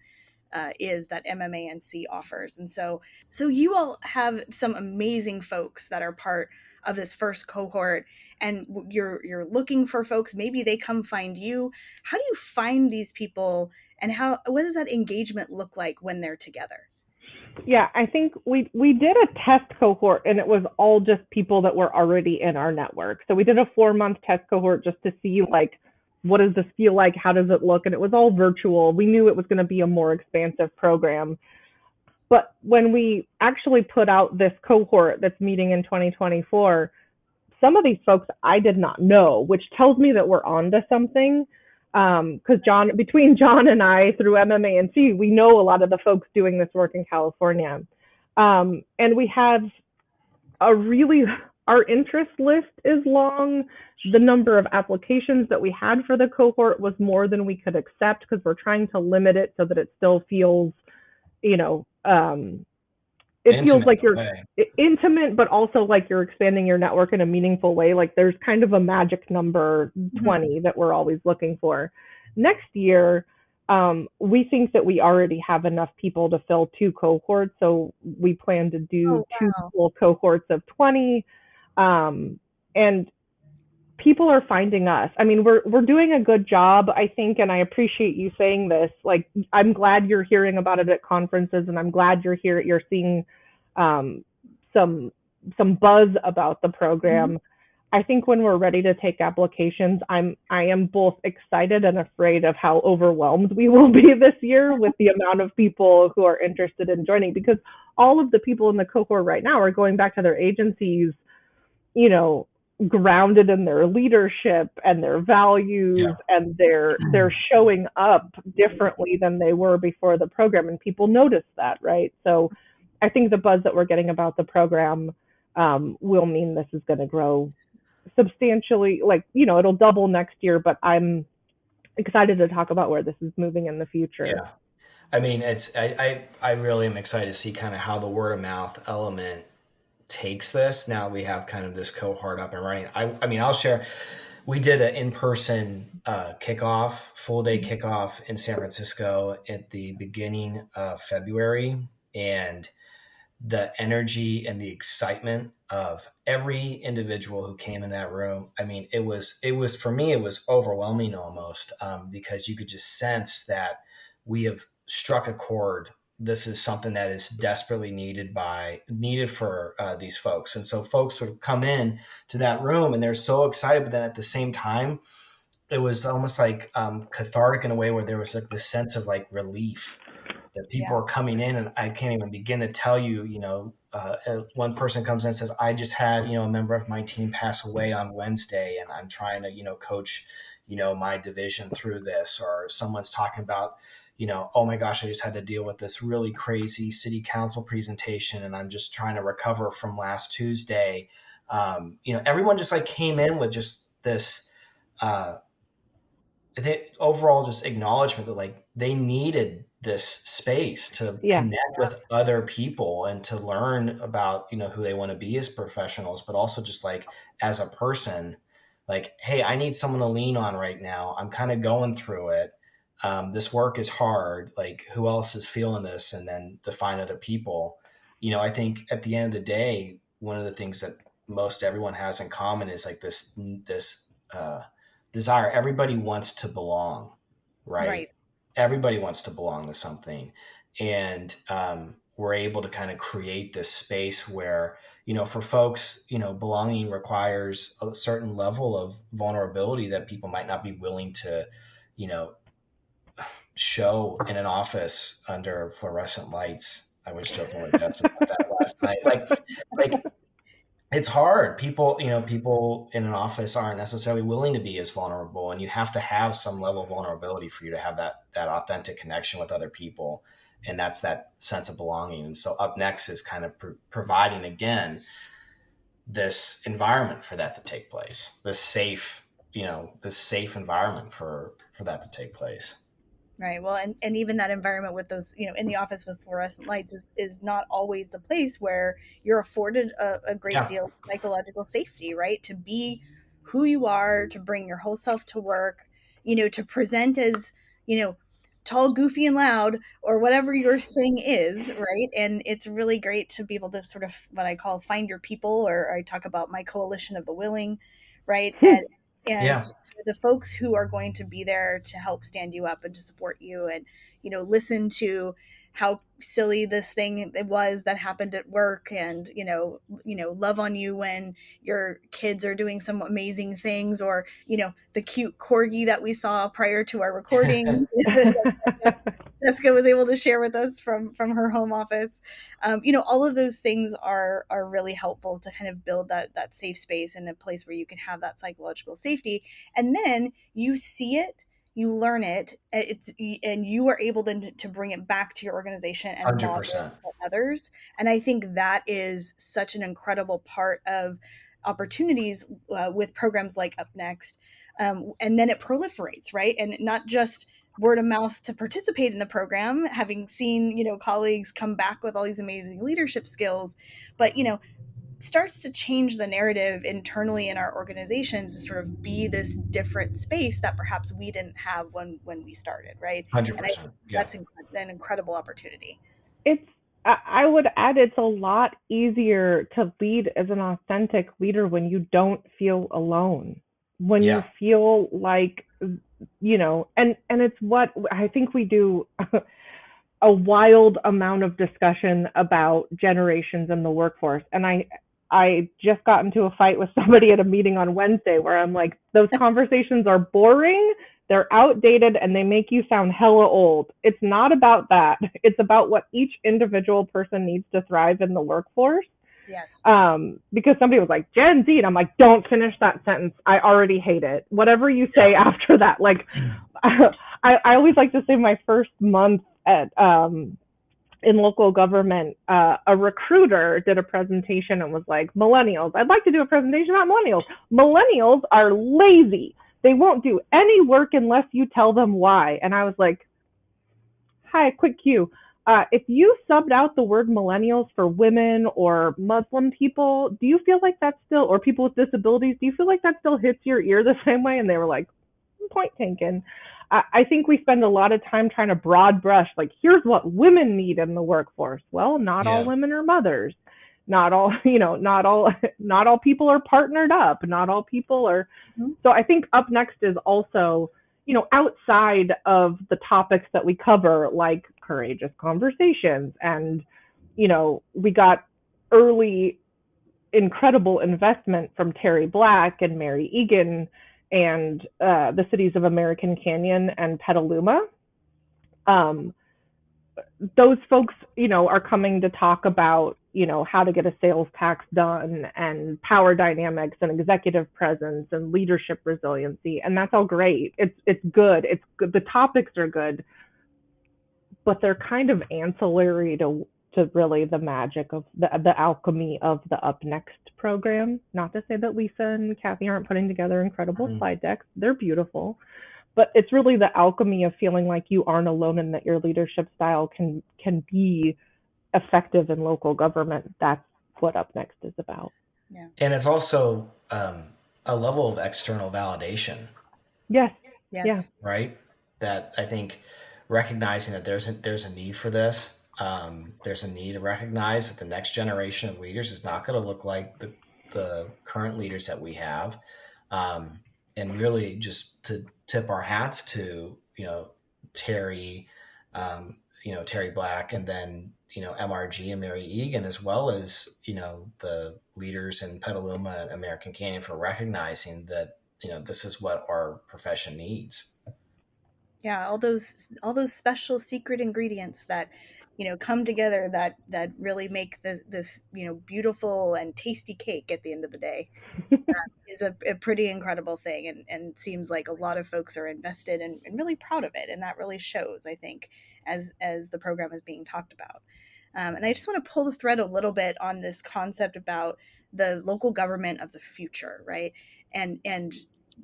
is that MMA&C offers. And so you all have some amazing folks that are part of this first cohort, and you're looking for folks. Maybe they come find you. How do you find these people, and what does that engagement look like when they're together? Yeah, I think we did a test cohort, and it was all just people that were already in our network. So we did a 4-month test cohort just to see, like, what does this feel like? How does it look? And it was all virtual. We knew it was going to be a more expansive program. But when we actually put out this cohort that's meeting in 2024, some of these folks I did not know, which tells me that we're on to something. Because between John and I, through MMA&C, we know a lot of the folks doing this work in California. And we have our interest list is long. The number of applications that we had for the cohort was more than we could accept, because we're trying to limit it so that it still feels, it feels Intimate like in a you're way. intimate, but also like you're expanding your network in a meaningful way. Like there's kind of a magic number 20 that we're always looking for. Next year, we think that we already have enough people to fill 2 cohorts. So we plan to do Oh, 2 wow. full cohorts of 20. And people are finding us. I mean, we're doing a good job, I think, and I appreciate you saying this. Like, I'm glad you're hearing about it at conferences, and I'm glad you're seeing some buzz about the program. Mm-hmm. I think when we're ready to take applications, I am both excited and afraid of how overwhelmed we will be this year with the amount of people who are interested in joining, because all of the people in the cohort right now are going back to their agencies, grounded in their leadership and their values, Yeah. and they're showing up differently than they were before the program, and people notice that, right? So I think the buzz that we're getting about the program will mean this is going to grow substantially. Like, it'll double next year, but I'm excited to talk about where this is moving in the future. Yeah. I mean, I really am excited to see kind of how the word of mouth element takes this. Now we have kind of this cohort up and running. I mean, I'll share. We did an in-person full day kickoff in San Francisco at the beginning of February, and the energy and the excitement of every individual who came in that room. I mean, it was for me, it was overwhelming almost, because you could just sense that we have struck a chord. This is something that is desperately needed for these folks. And so folks would come in to that room and they're so excited, but then at the same time, it was almost like cathartic in a way where there was like this sense of like relief that people Yeah. are coming in, and I can't even begin to tell you, one person comes in and says, I just had, a member of my team pass away on Wednesday, and I'm trying to, coach, my division through this. Or someone's talking about, oh my gosh, I just had to deal with this really crazy city council presentation, and I'm just trying to recover from last Tuesday. Everyone just like came in with just this overall just acknowledgement that like they needed this space to Yeah. connect with other people and to learn about who they want to be as professionals, but also just like as a person, like, hey, I need someone to lean on right now. I'm kind of going through it. This work is hard. Like, who else is feeling this? And then to find other people. I think at the end of the day, one of the things that most everyone has in common is like this desire. Everybody wants to belong, right? Right. Everybody wants to belong to something. And we're able to kind of create this space where, for folks, belonging requires a certain level of vulnerability that people might not be willing to, you know, show in an office under fluorescent lights. I was joking with Jess about that last night. Like it's hard. People in an office aren't necessarily willing to be as vulnerable, and you have to have some level of vulnerability for you to have that authentic connection with other people, and that's that sense of belonging. And so UpNext is kind of providing again this environment for that to take place, this safe environment for that to take place. Right. Well, and even that environment with those, in the office with fluorescent lights is not always the place where you're afforded a great Yeah. deal of psychological safety, right? To be who you are, to bring your whole self to work, to present as, tall, goofy, and loud, or whatever your thing is, right? And it's really great to be able to sort of what I call find your people, or I talk about my coalition of the willing, right? And Yeah. the folks who are going to be there to help stand you up and to support you, and listen to how silly this thing it was that happened at work, and love on you when your kids are doing some amazing things, or the cute corgi that we saw prior to our recording. Jessica was able to share with us from her home office. All of those things are really helpful to kind of build that safe space and a place where you can have that psychological safety. And then you see it, you learn it, and you are able then to bring it back to your organization and model it 100%. for others. And I think that is such an incredible part of opportunities with programs like UpNext. And then it proliferates, right? And not just word of mouth to participate in the program, having seen, colleagues come back with all these amazing leadership skills, but, starts to change the narrative internally in our organizations to sort of be this different space that perhaps we didn't have when we started, right? And I 100%. think Yeah. that's an incredible opportunity. I would add it's a lot easier to lead as an authentic leader when you don't feel alone, when you Yeah. feel like, and it's what I think we do a wild amount of discussion about generations in the workforce. And I just got into a fight with somebody at a meeting on Wednesday where I'm like, those conversations are boring, they're outdated, and they make you sound hella old. It's not about that. It's about what each individual person needs to thrive in the workforce. Yes. Because somebody was like, Gen Z, and I'm like, don't finish that sentence. I already hate it. Whatever you say after that. Like, I always like to say my first month at in local government, a recruiter did a presentation and was like, millennials. I'd like to do a presentation about millennials. Millennials are lazy. They won't do any work unless you tell them why. And I was like, hi, quick cue. If you subbed out the word millennials for women or Muslim people, do you feel like that still, or people with disabilities, do you feel like that still hits your ear the same way? And they were like, point taken. I think we spend a lot of time trying to broad brush, like, here's what women need in the workforce. Well, not all women are mothers. Not all people are partnered up. Not all people are. Mm-hmm. So I think UpNext is also, outside of the topics that we cover, like courageous conversations. And, we got early incredible investment from Terry Black and Mary Egan and the cities of American Canyon and Petaluma. Those folks, are coming to talk about, how to get a sales tax done and power dynamics and executive presence and leadership resiliency. And that's all great. It's good. It's good. The topics are good, but they're kind of ancillary to really the magic of the alchemy of the UpNext program. Not to say that Lisa and Kathy aren't putting together incredible slide decks. They're beautiful. But it's really the alchemy of feeling like you aren't alone and that your leadership style can be effective in local government. That's what UpNext is about. Yeah. And it's also a level of external validation. Yes. Yes. Yeah. Right? That I think recognizing that there's a need for this. There's a need to recognize that the next generation of leaders is not going to look like the current leaders that we have. And really just to tip our hats to, Terry, Terry Black, and then, MRG and Mary Egan, as well as, the leaders in Petaluma and American Canyon, for recognizing that, this is what our profession needs. Yeah, all those special secret ingredients that come together that really make this beautiful and tasty cake at the end of the day is a pretty incredible thing, and seems like a lot of folks are invested and really proud of it, and that really shows, I think, as the program is being talked about. And I just want to pull the thread a little bit on this concept about the local government of the future, right? And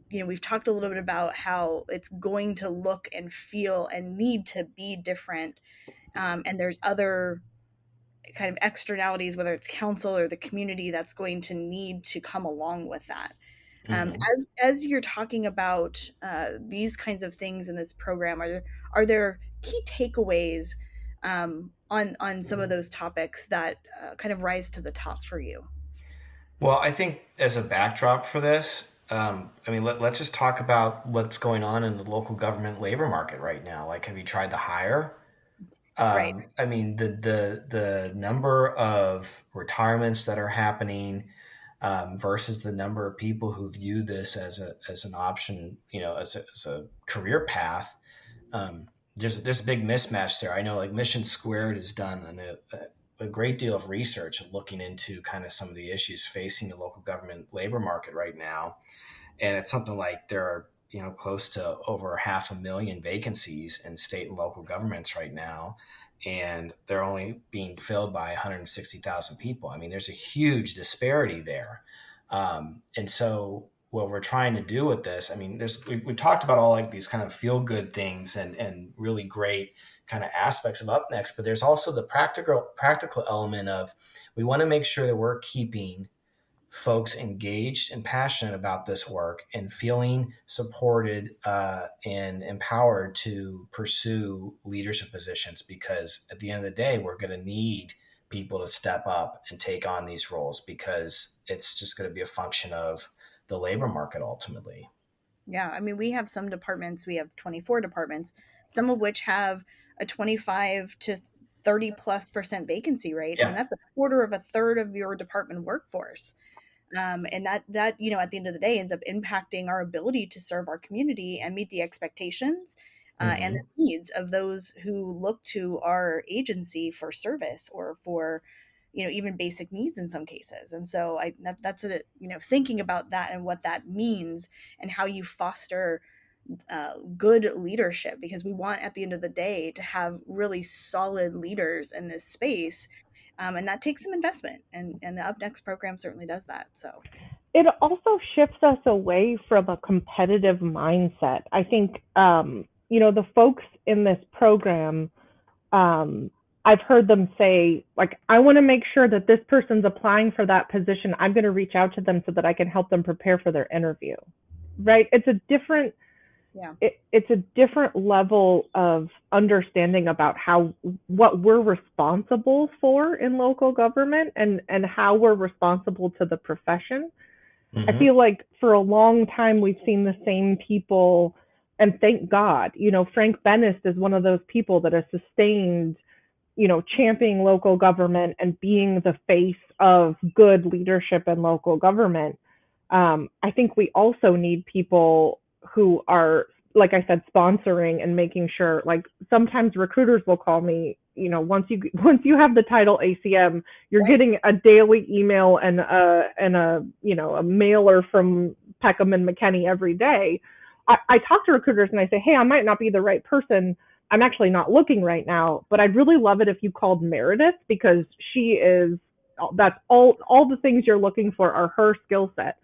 we've talked a little bit about how it's going to look and feel and need to be different. And there's other kind of externalities, whether it's council or the community, that's going to need to come along with that. As you're talking about these kinds of things in this program, are there key takeaways on some of those topics that kind of rise to the top for you? Well, I think as a backdrop for this, let's just talk about what's going on in the local government labor market right now. Like, have you tried to hire? Right. The number of retirements that are happening versus the number of people who view this as an option, as a career path. There's a big mismatch there. I know, like, Mission Squared has done a great deal of research looking into kind of some of the issues facing the local government labor market right now. And it's something like there are, close to over 500,000 vacancies in state and local governments right now. And they're only being filled by 160,000 people. I mean, there's a huge disparity there. And so what we're trying to do with this, we've talked about all like these kind of feel good things and really great kind of aspects of UpNext, but there's also the practical element of, we want to make sure that we're keeping folks engaged and passionate about this work and feeling supported and empowered to pursue leadership positions, because at the end of the day, we're going to need people to step up and take on these roles, because it's just going to be a function of the labor market ultimately. Yeah, we have some departments, we have 24 departments, some of which have a 25 to 30+% vacancy rate. Yeah. And that's a quarter of a third of your department workforce. And that at the end of the day ends up impacting our ability to serve our community and meet the expectations and the needs of those who look to our agency for service or for, even basic needs in some cases. And so that's thinking about that and what that means and how you foster good leadership, because we want, at the end of the day, to have really solid leaders in this space. And that takes some investment, and the UpNext program certainly does that. So it also shifts us away from a competitive mindset. I think, the folks in this program, I've heard them say, like, I want to make sure that this person's applying for that position. I'm going to reach out to them so that I can help them prepare for their interview. Right? It's a different it's a different level of understanding about what we're responsible for in local government and how we're responsible to the profession. I feel like for a long time we've seen the same people, and thank God, Frank Bennis is one of those people that has sustained, championing local government and being the face of good leadership in local government. I think we also need people who are, like I said, sponsoring and making sure, like, sometimes recruiters will call me, once you have the title ACM, you're getting a daily email and a mailer from Peckham and McKinney every day. I talk to recruiters and I say, hey, I might not be the right person, I'm actually not looking right now, but I'd really love it if you called Meredith, because that's all the things you're looking for are her skill set.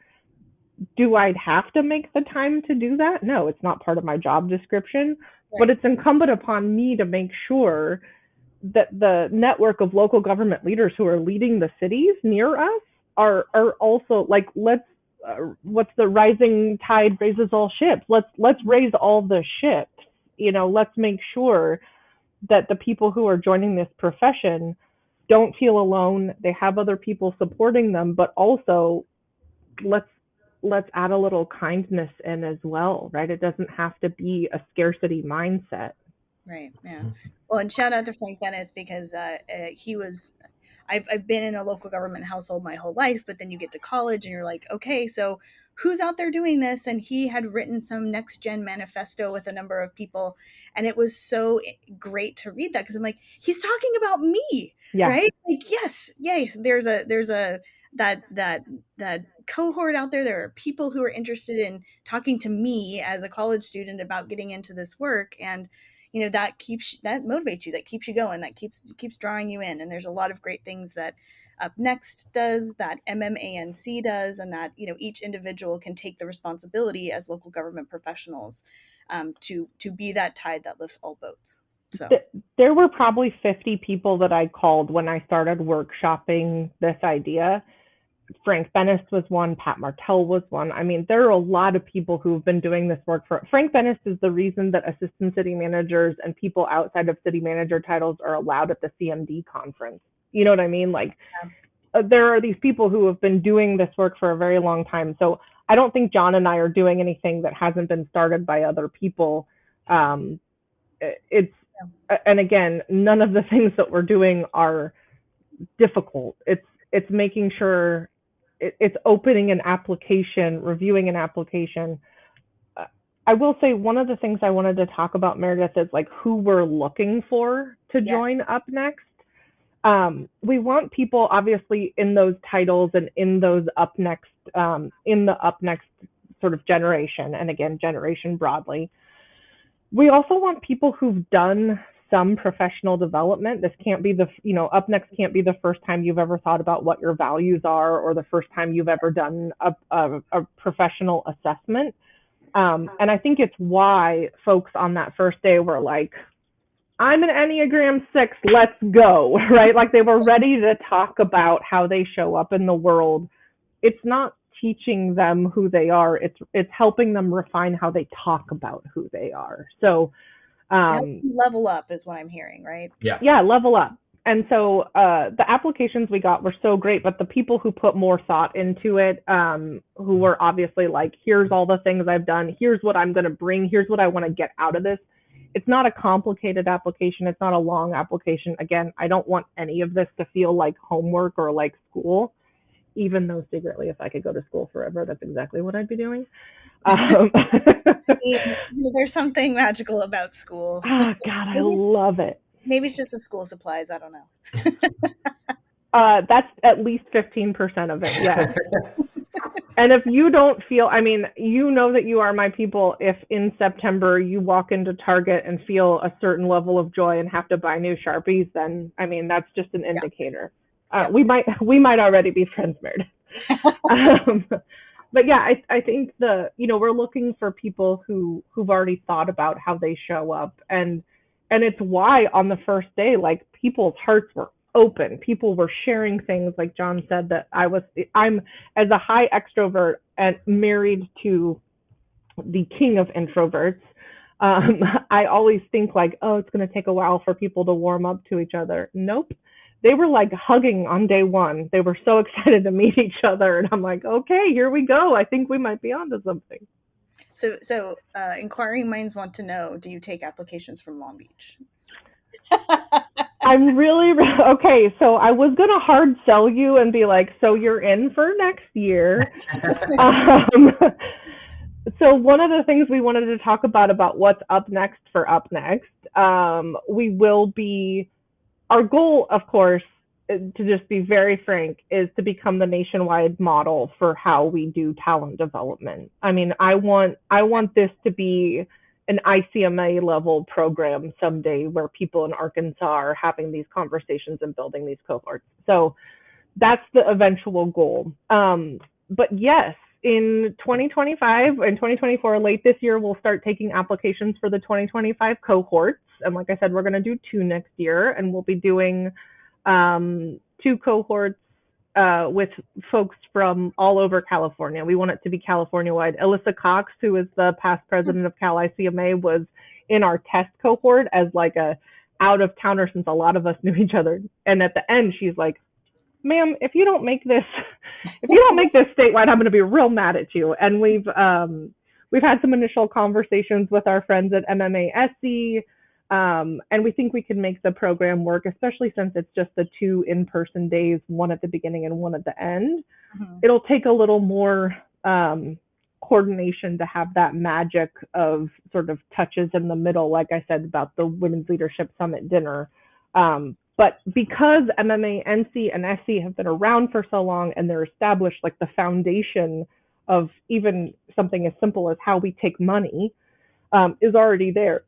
Do I have to make the time to do that? No, it's not part of my job description, right. But it's incumbent upon me to make sure that the network of local government leaders who are leading the cities near us are also like, what's the rising tide raises all ships. Let's raise all the ships. Let's make sure that the people who are joining this profession don't feel alone. They have other people supporting them, but also let's add a little kindness in as well, right? It doesn't have to be a scarcity mindset. Right. Yeah. Well, and shout out to Frank Bennis, because I've been in a local government household my whole life, but then you get to college and you're like, okay, so who's out there doing this? And he had written some next gen manifesto with a number of people. And it was so great to read that, because I'm like, he's talking about me, right? Like, yes, yay. There's that cohort out there. There are people who are interested in talking to me as a college student about getting into this work. And that motivates you, that keeps you going, that keeps drawing you in. And there's a lot of great things that UpNext does, that MMANC does, and that each individual can take the responsibility as local government professionals to be that tide that lifts all boats. So there were probably 50 people that I called when I started workshopping this idea. Frank Bennis was one, Pat Martell was one. I mean, there are a lot of people who've been doing this work Frank Bennis is the reason that assistant city managers and people outside of city manager titles are allowed at the CMD conference. You know what I mean? Like, there are these people who have been doing this work for a very long time. So I don't think John and I are doing anything that hasn't been started by other people. And again, none of the things that we're doing are difficult. It's making sure it's opening an application, reviewing an application. I will say one of the things I wanted to talk about, Meredith, is like who we're looking for to join UpNext. We want people obviously in those titles and in those UpNext, in the UpNext sort of generation, and again, generation broadly. We also want people who've done some professional development. This can't be UpNext can't be the first time you've ever thought about what your values are, or the first time you've ever done a professional assessment. And I think it's why folks on that first day were like, I'm an Enneagram 6, let's go, right? Like, they were ready to talk about how they show up in the world. It's not teaching them who they are. It's helping them refine how they talk about who they are. So level up is what I'm hearing, right? Yeah, level up. And so the applications we got were so great, but the people who put more thought into it, who were obviously like, here's all the things I've done, here's what I'm going to bring, here's what I want to get out of this. It's not a complicated application. It's not a long application. Again, I don't want any of this to feel like homework or like school, even though secretly, if I could go to school forever, that's exactly what I'd be doing. There's something magical about school. Oh, God, I love it. Maybe it's just the school supplies. I don't know. That's at least 15% of it. Yeah. And if you don't feel, I mean, you know that you are my people. If in September you walk into Target and feel a certain level of joy and have to buy new Sharpies, then, I mean, that's just an indicator. We might already be friends, Meredith. But yeah, I think we're looking for people who've already thought about how they show up, and it's why on the first day, like, people's hearts were open. People were sharing things, like John said, that I'm as a high extrovert and married to the king of introverts. I always think like, oh, it's going to take a while for people to warm up to each other. Nope. They were like hugging on day one. They were so excited to meet each other. And I'm like, okay, here we go. I think we might be onto something. So inquiring minds want to know, do you take applications from Long Beach? I'm really, okay. So I was going to hard sell you and be like, so you're in for next year. So one of the things we wanted to talk about what's up next for UpNext, we will be, our goal, of course, to just be very frank, is to become the nationwide model for how we do talent development. I mean, I want this to be an ICMA level program someday where people in Arkansas are having these conversations and building these cohorts. So that's the eventual goal. But yes, in 2025 and 2024, late this year, we'll start taking applications for the 2025 cohorts. And like I said, we're going to do 2 next year, and we'll be doing 2 cohorts with folks from all over California. We want it to be California-wide. Alyssa Cox, who is the past president of Cal ICMA, was in our test cohort as like a out-of-towner, since a lot of us knew each other. And at the end, she's like, ma'am, if you don't make this statewide, I'm going to be real mad at you. And we've had some initial conversations with our friends at MMASC, and we think we can make the program work, especially since it's just the 2 in-person days, one at the beginning and one at the end. Mm-hmm. It'll take a little more coordination to have that magic of sort of touches in the middle, like I said about the Women's Leadership Summit dinner. But because MMA, NC, and SC have been around for so long and they're established, like the foundation of even something as simple as how we take money is already there.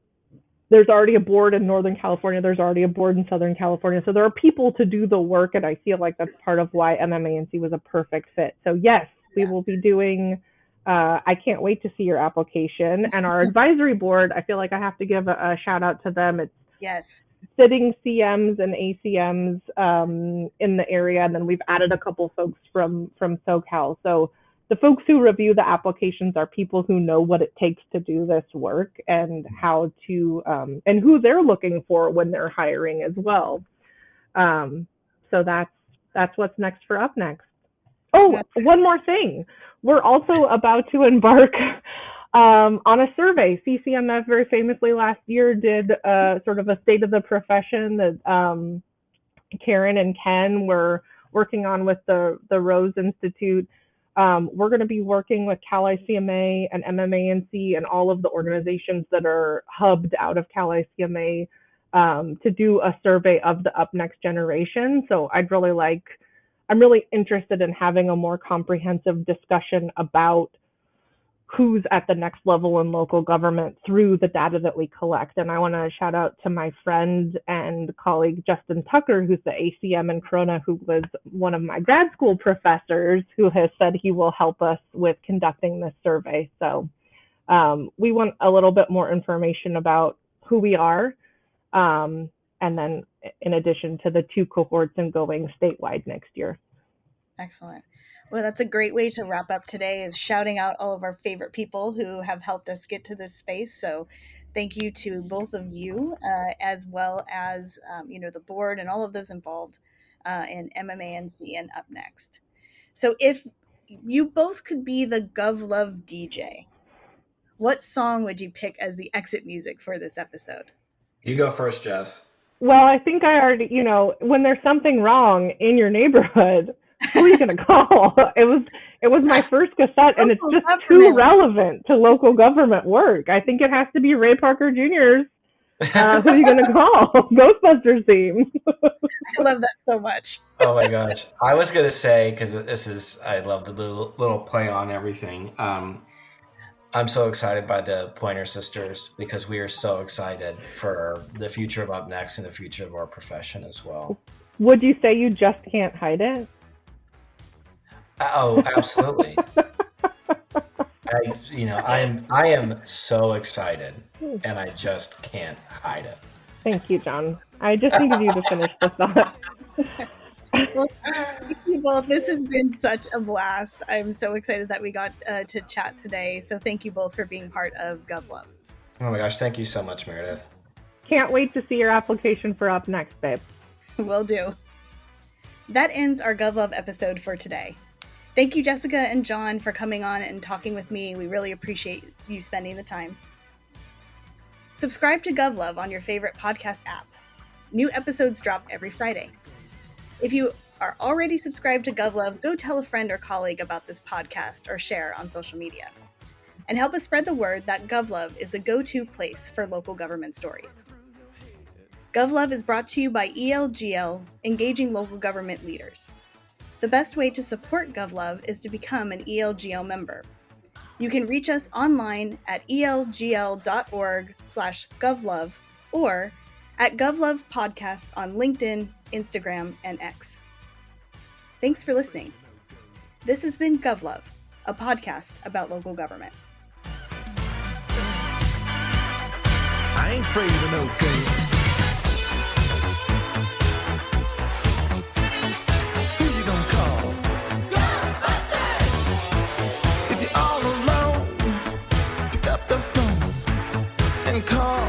There's already a board in Northern California. There's already a board in Southern California. So there are people to do the work, and I feel like that's part of why MMA&C was a perfect fit. So yes, we will be doing, I can't wait to see your application. And our advisory board, I feel like I have to give a shout out to them. It's yes, sitting CMs and ACMs in the area, and then we've added a couple folks from SoCal. So the folks who review the applications are people who know what it takes to do this work and how to and who they're looking for when they're hiring as well. So that's what's next for UpNext. Oh, one more thing. We're also about to embark on a survey. CCMF very famously last year did sort of a state of the profession that Karen and Ken were working on with the Rose Institute. We're going to be working with Cal ICMA and MMA&C and all of the organizations that are hubbed out of Cal ICMA to do a survey of the UpNext generation. So I'm really interested in having a more comprehensive discussion about who's at the next level in local government through the data that we collect. And I want to shout out to my friend and colleague, Justin Tucker, who's the ACM in Corona, who was one of my grad school professors, who has said he will help us with conducting this survey. So we want a little bit more information about who we are. And then in addition to the 2 cohorts and going statewide next year. Excellent. Well, that's a great way to wrap up today, is shouting out all of our favorite people who have helped us get to this space. So thank you to both of you, as well as, the board and all of those involved in MMA&C and UpNext. So if you both could be the GovLove DJ, what song would you pick as the exit music for this episode? You go first, Jess. Well, I think I already, when there's something wrong in your neighborhood, who are you going to call? It was my first cassette, and it's just too relevant to local government work. I think it has to be Ray Parker Jr.'s. Who are you going to call? Ghostbusters theme. I love that so much. Oh my gosh. I was going to say, because I love the little play on everything. I'm so excited by the Pointer Sisters, because we are so excited for the future of UpNext and the future of our profession as well. Would you say you just can't hide it? Oh, absolutely. I am so excited, and I just can't hide it. Thank you, John. I just needed you to finish the thought. Well, thank you both. This has been such a blast. I'm so excited that we got to chat today. So thank you both for being part of GovLove. Oh my gosh, thank you so much, Meredith. Can't wait to see your application for UpNext, babe. Will do. That ends our GovLove episode for today. Thank you, Jessica and John, for coming on and talking with me. We really appreciate you spending the time. Subscribe to GovLove on your favorite podcast app. New episodes drop every Friday. If you are already subscribed to GovLove, go tell a friend or colleague about this podcast or share on social media. And help us spread the word that GovLove is the go-to place for local government stories. GovLove is brought to you by ELGL, Engaging Local Government Leaders. The best way to support GovLove is to become an ELGL member. You can reach us online at elgl.org/govlove or at GovLove Podcast on LinkedIn, Instagram, and X. Thanks for listening. This has been GovLove, a podcast about local government. I ain't afraid of no ghosts. Who you gonna call? Ghostbusters! If you're all alone, pick up the phone and call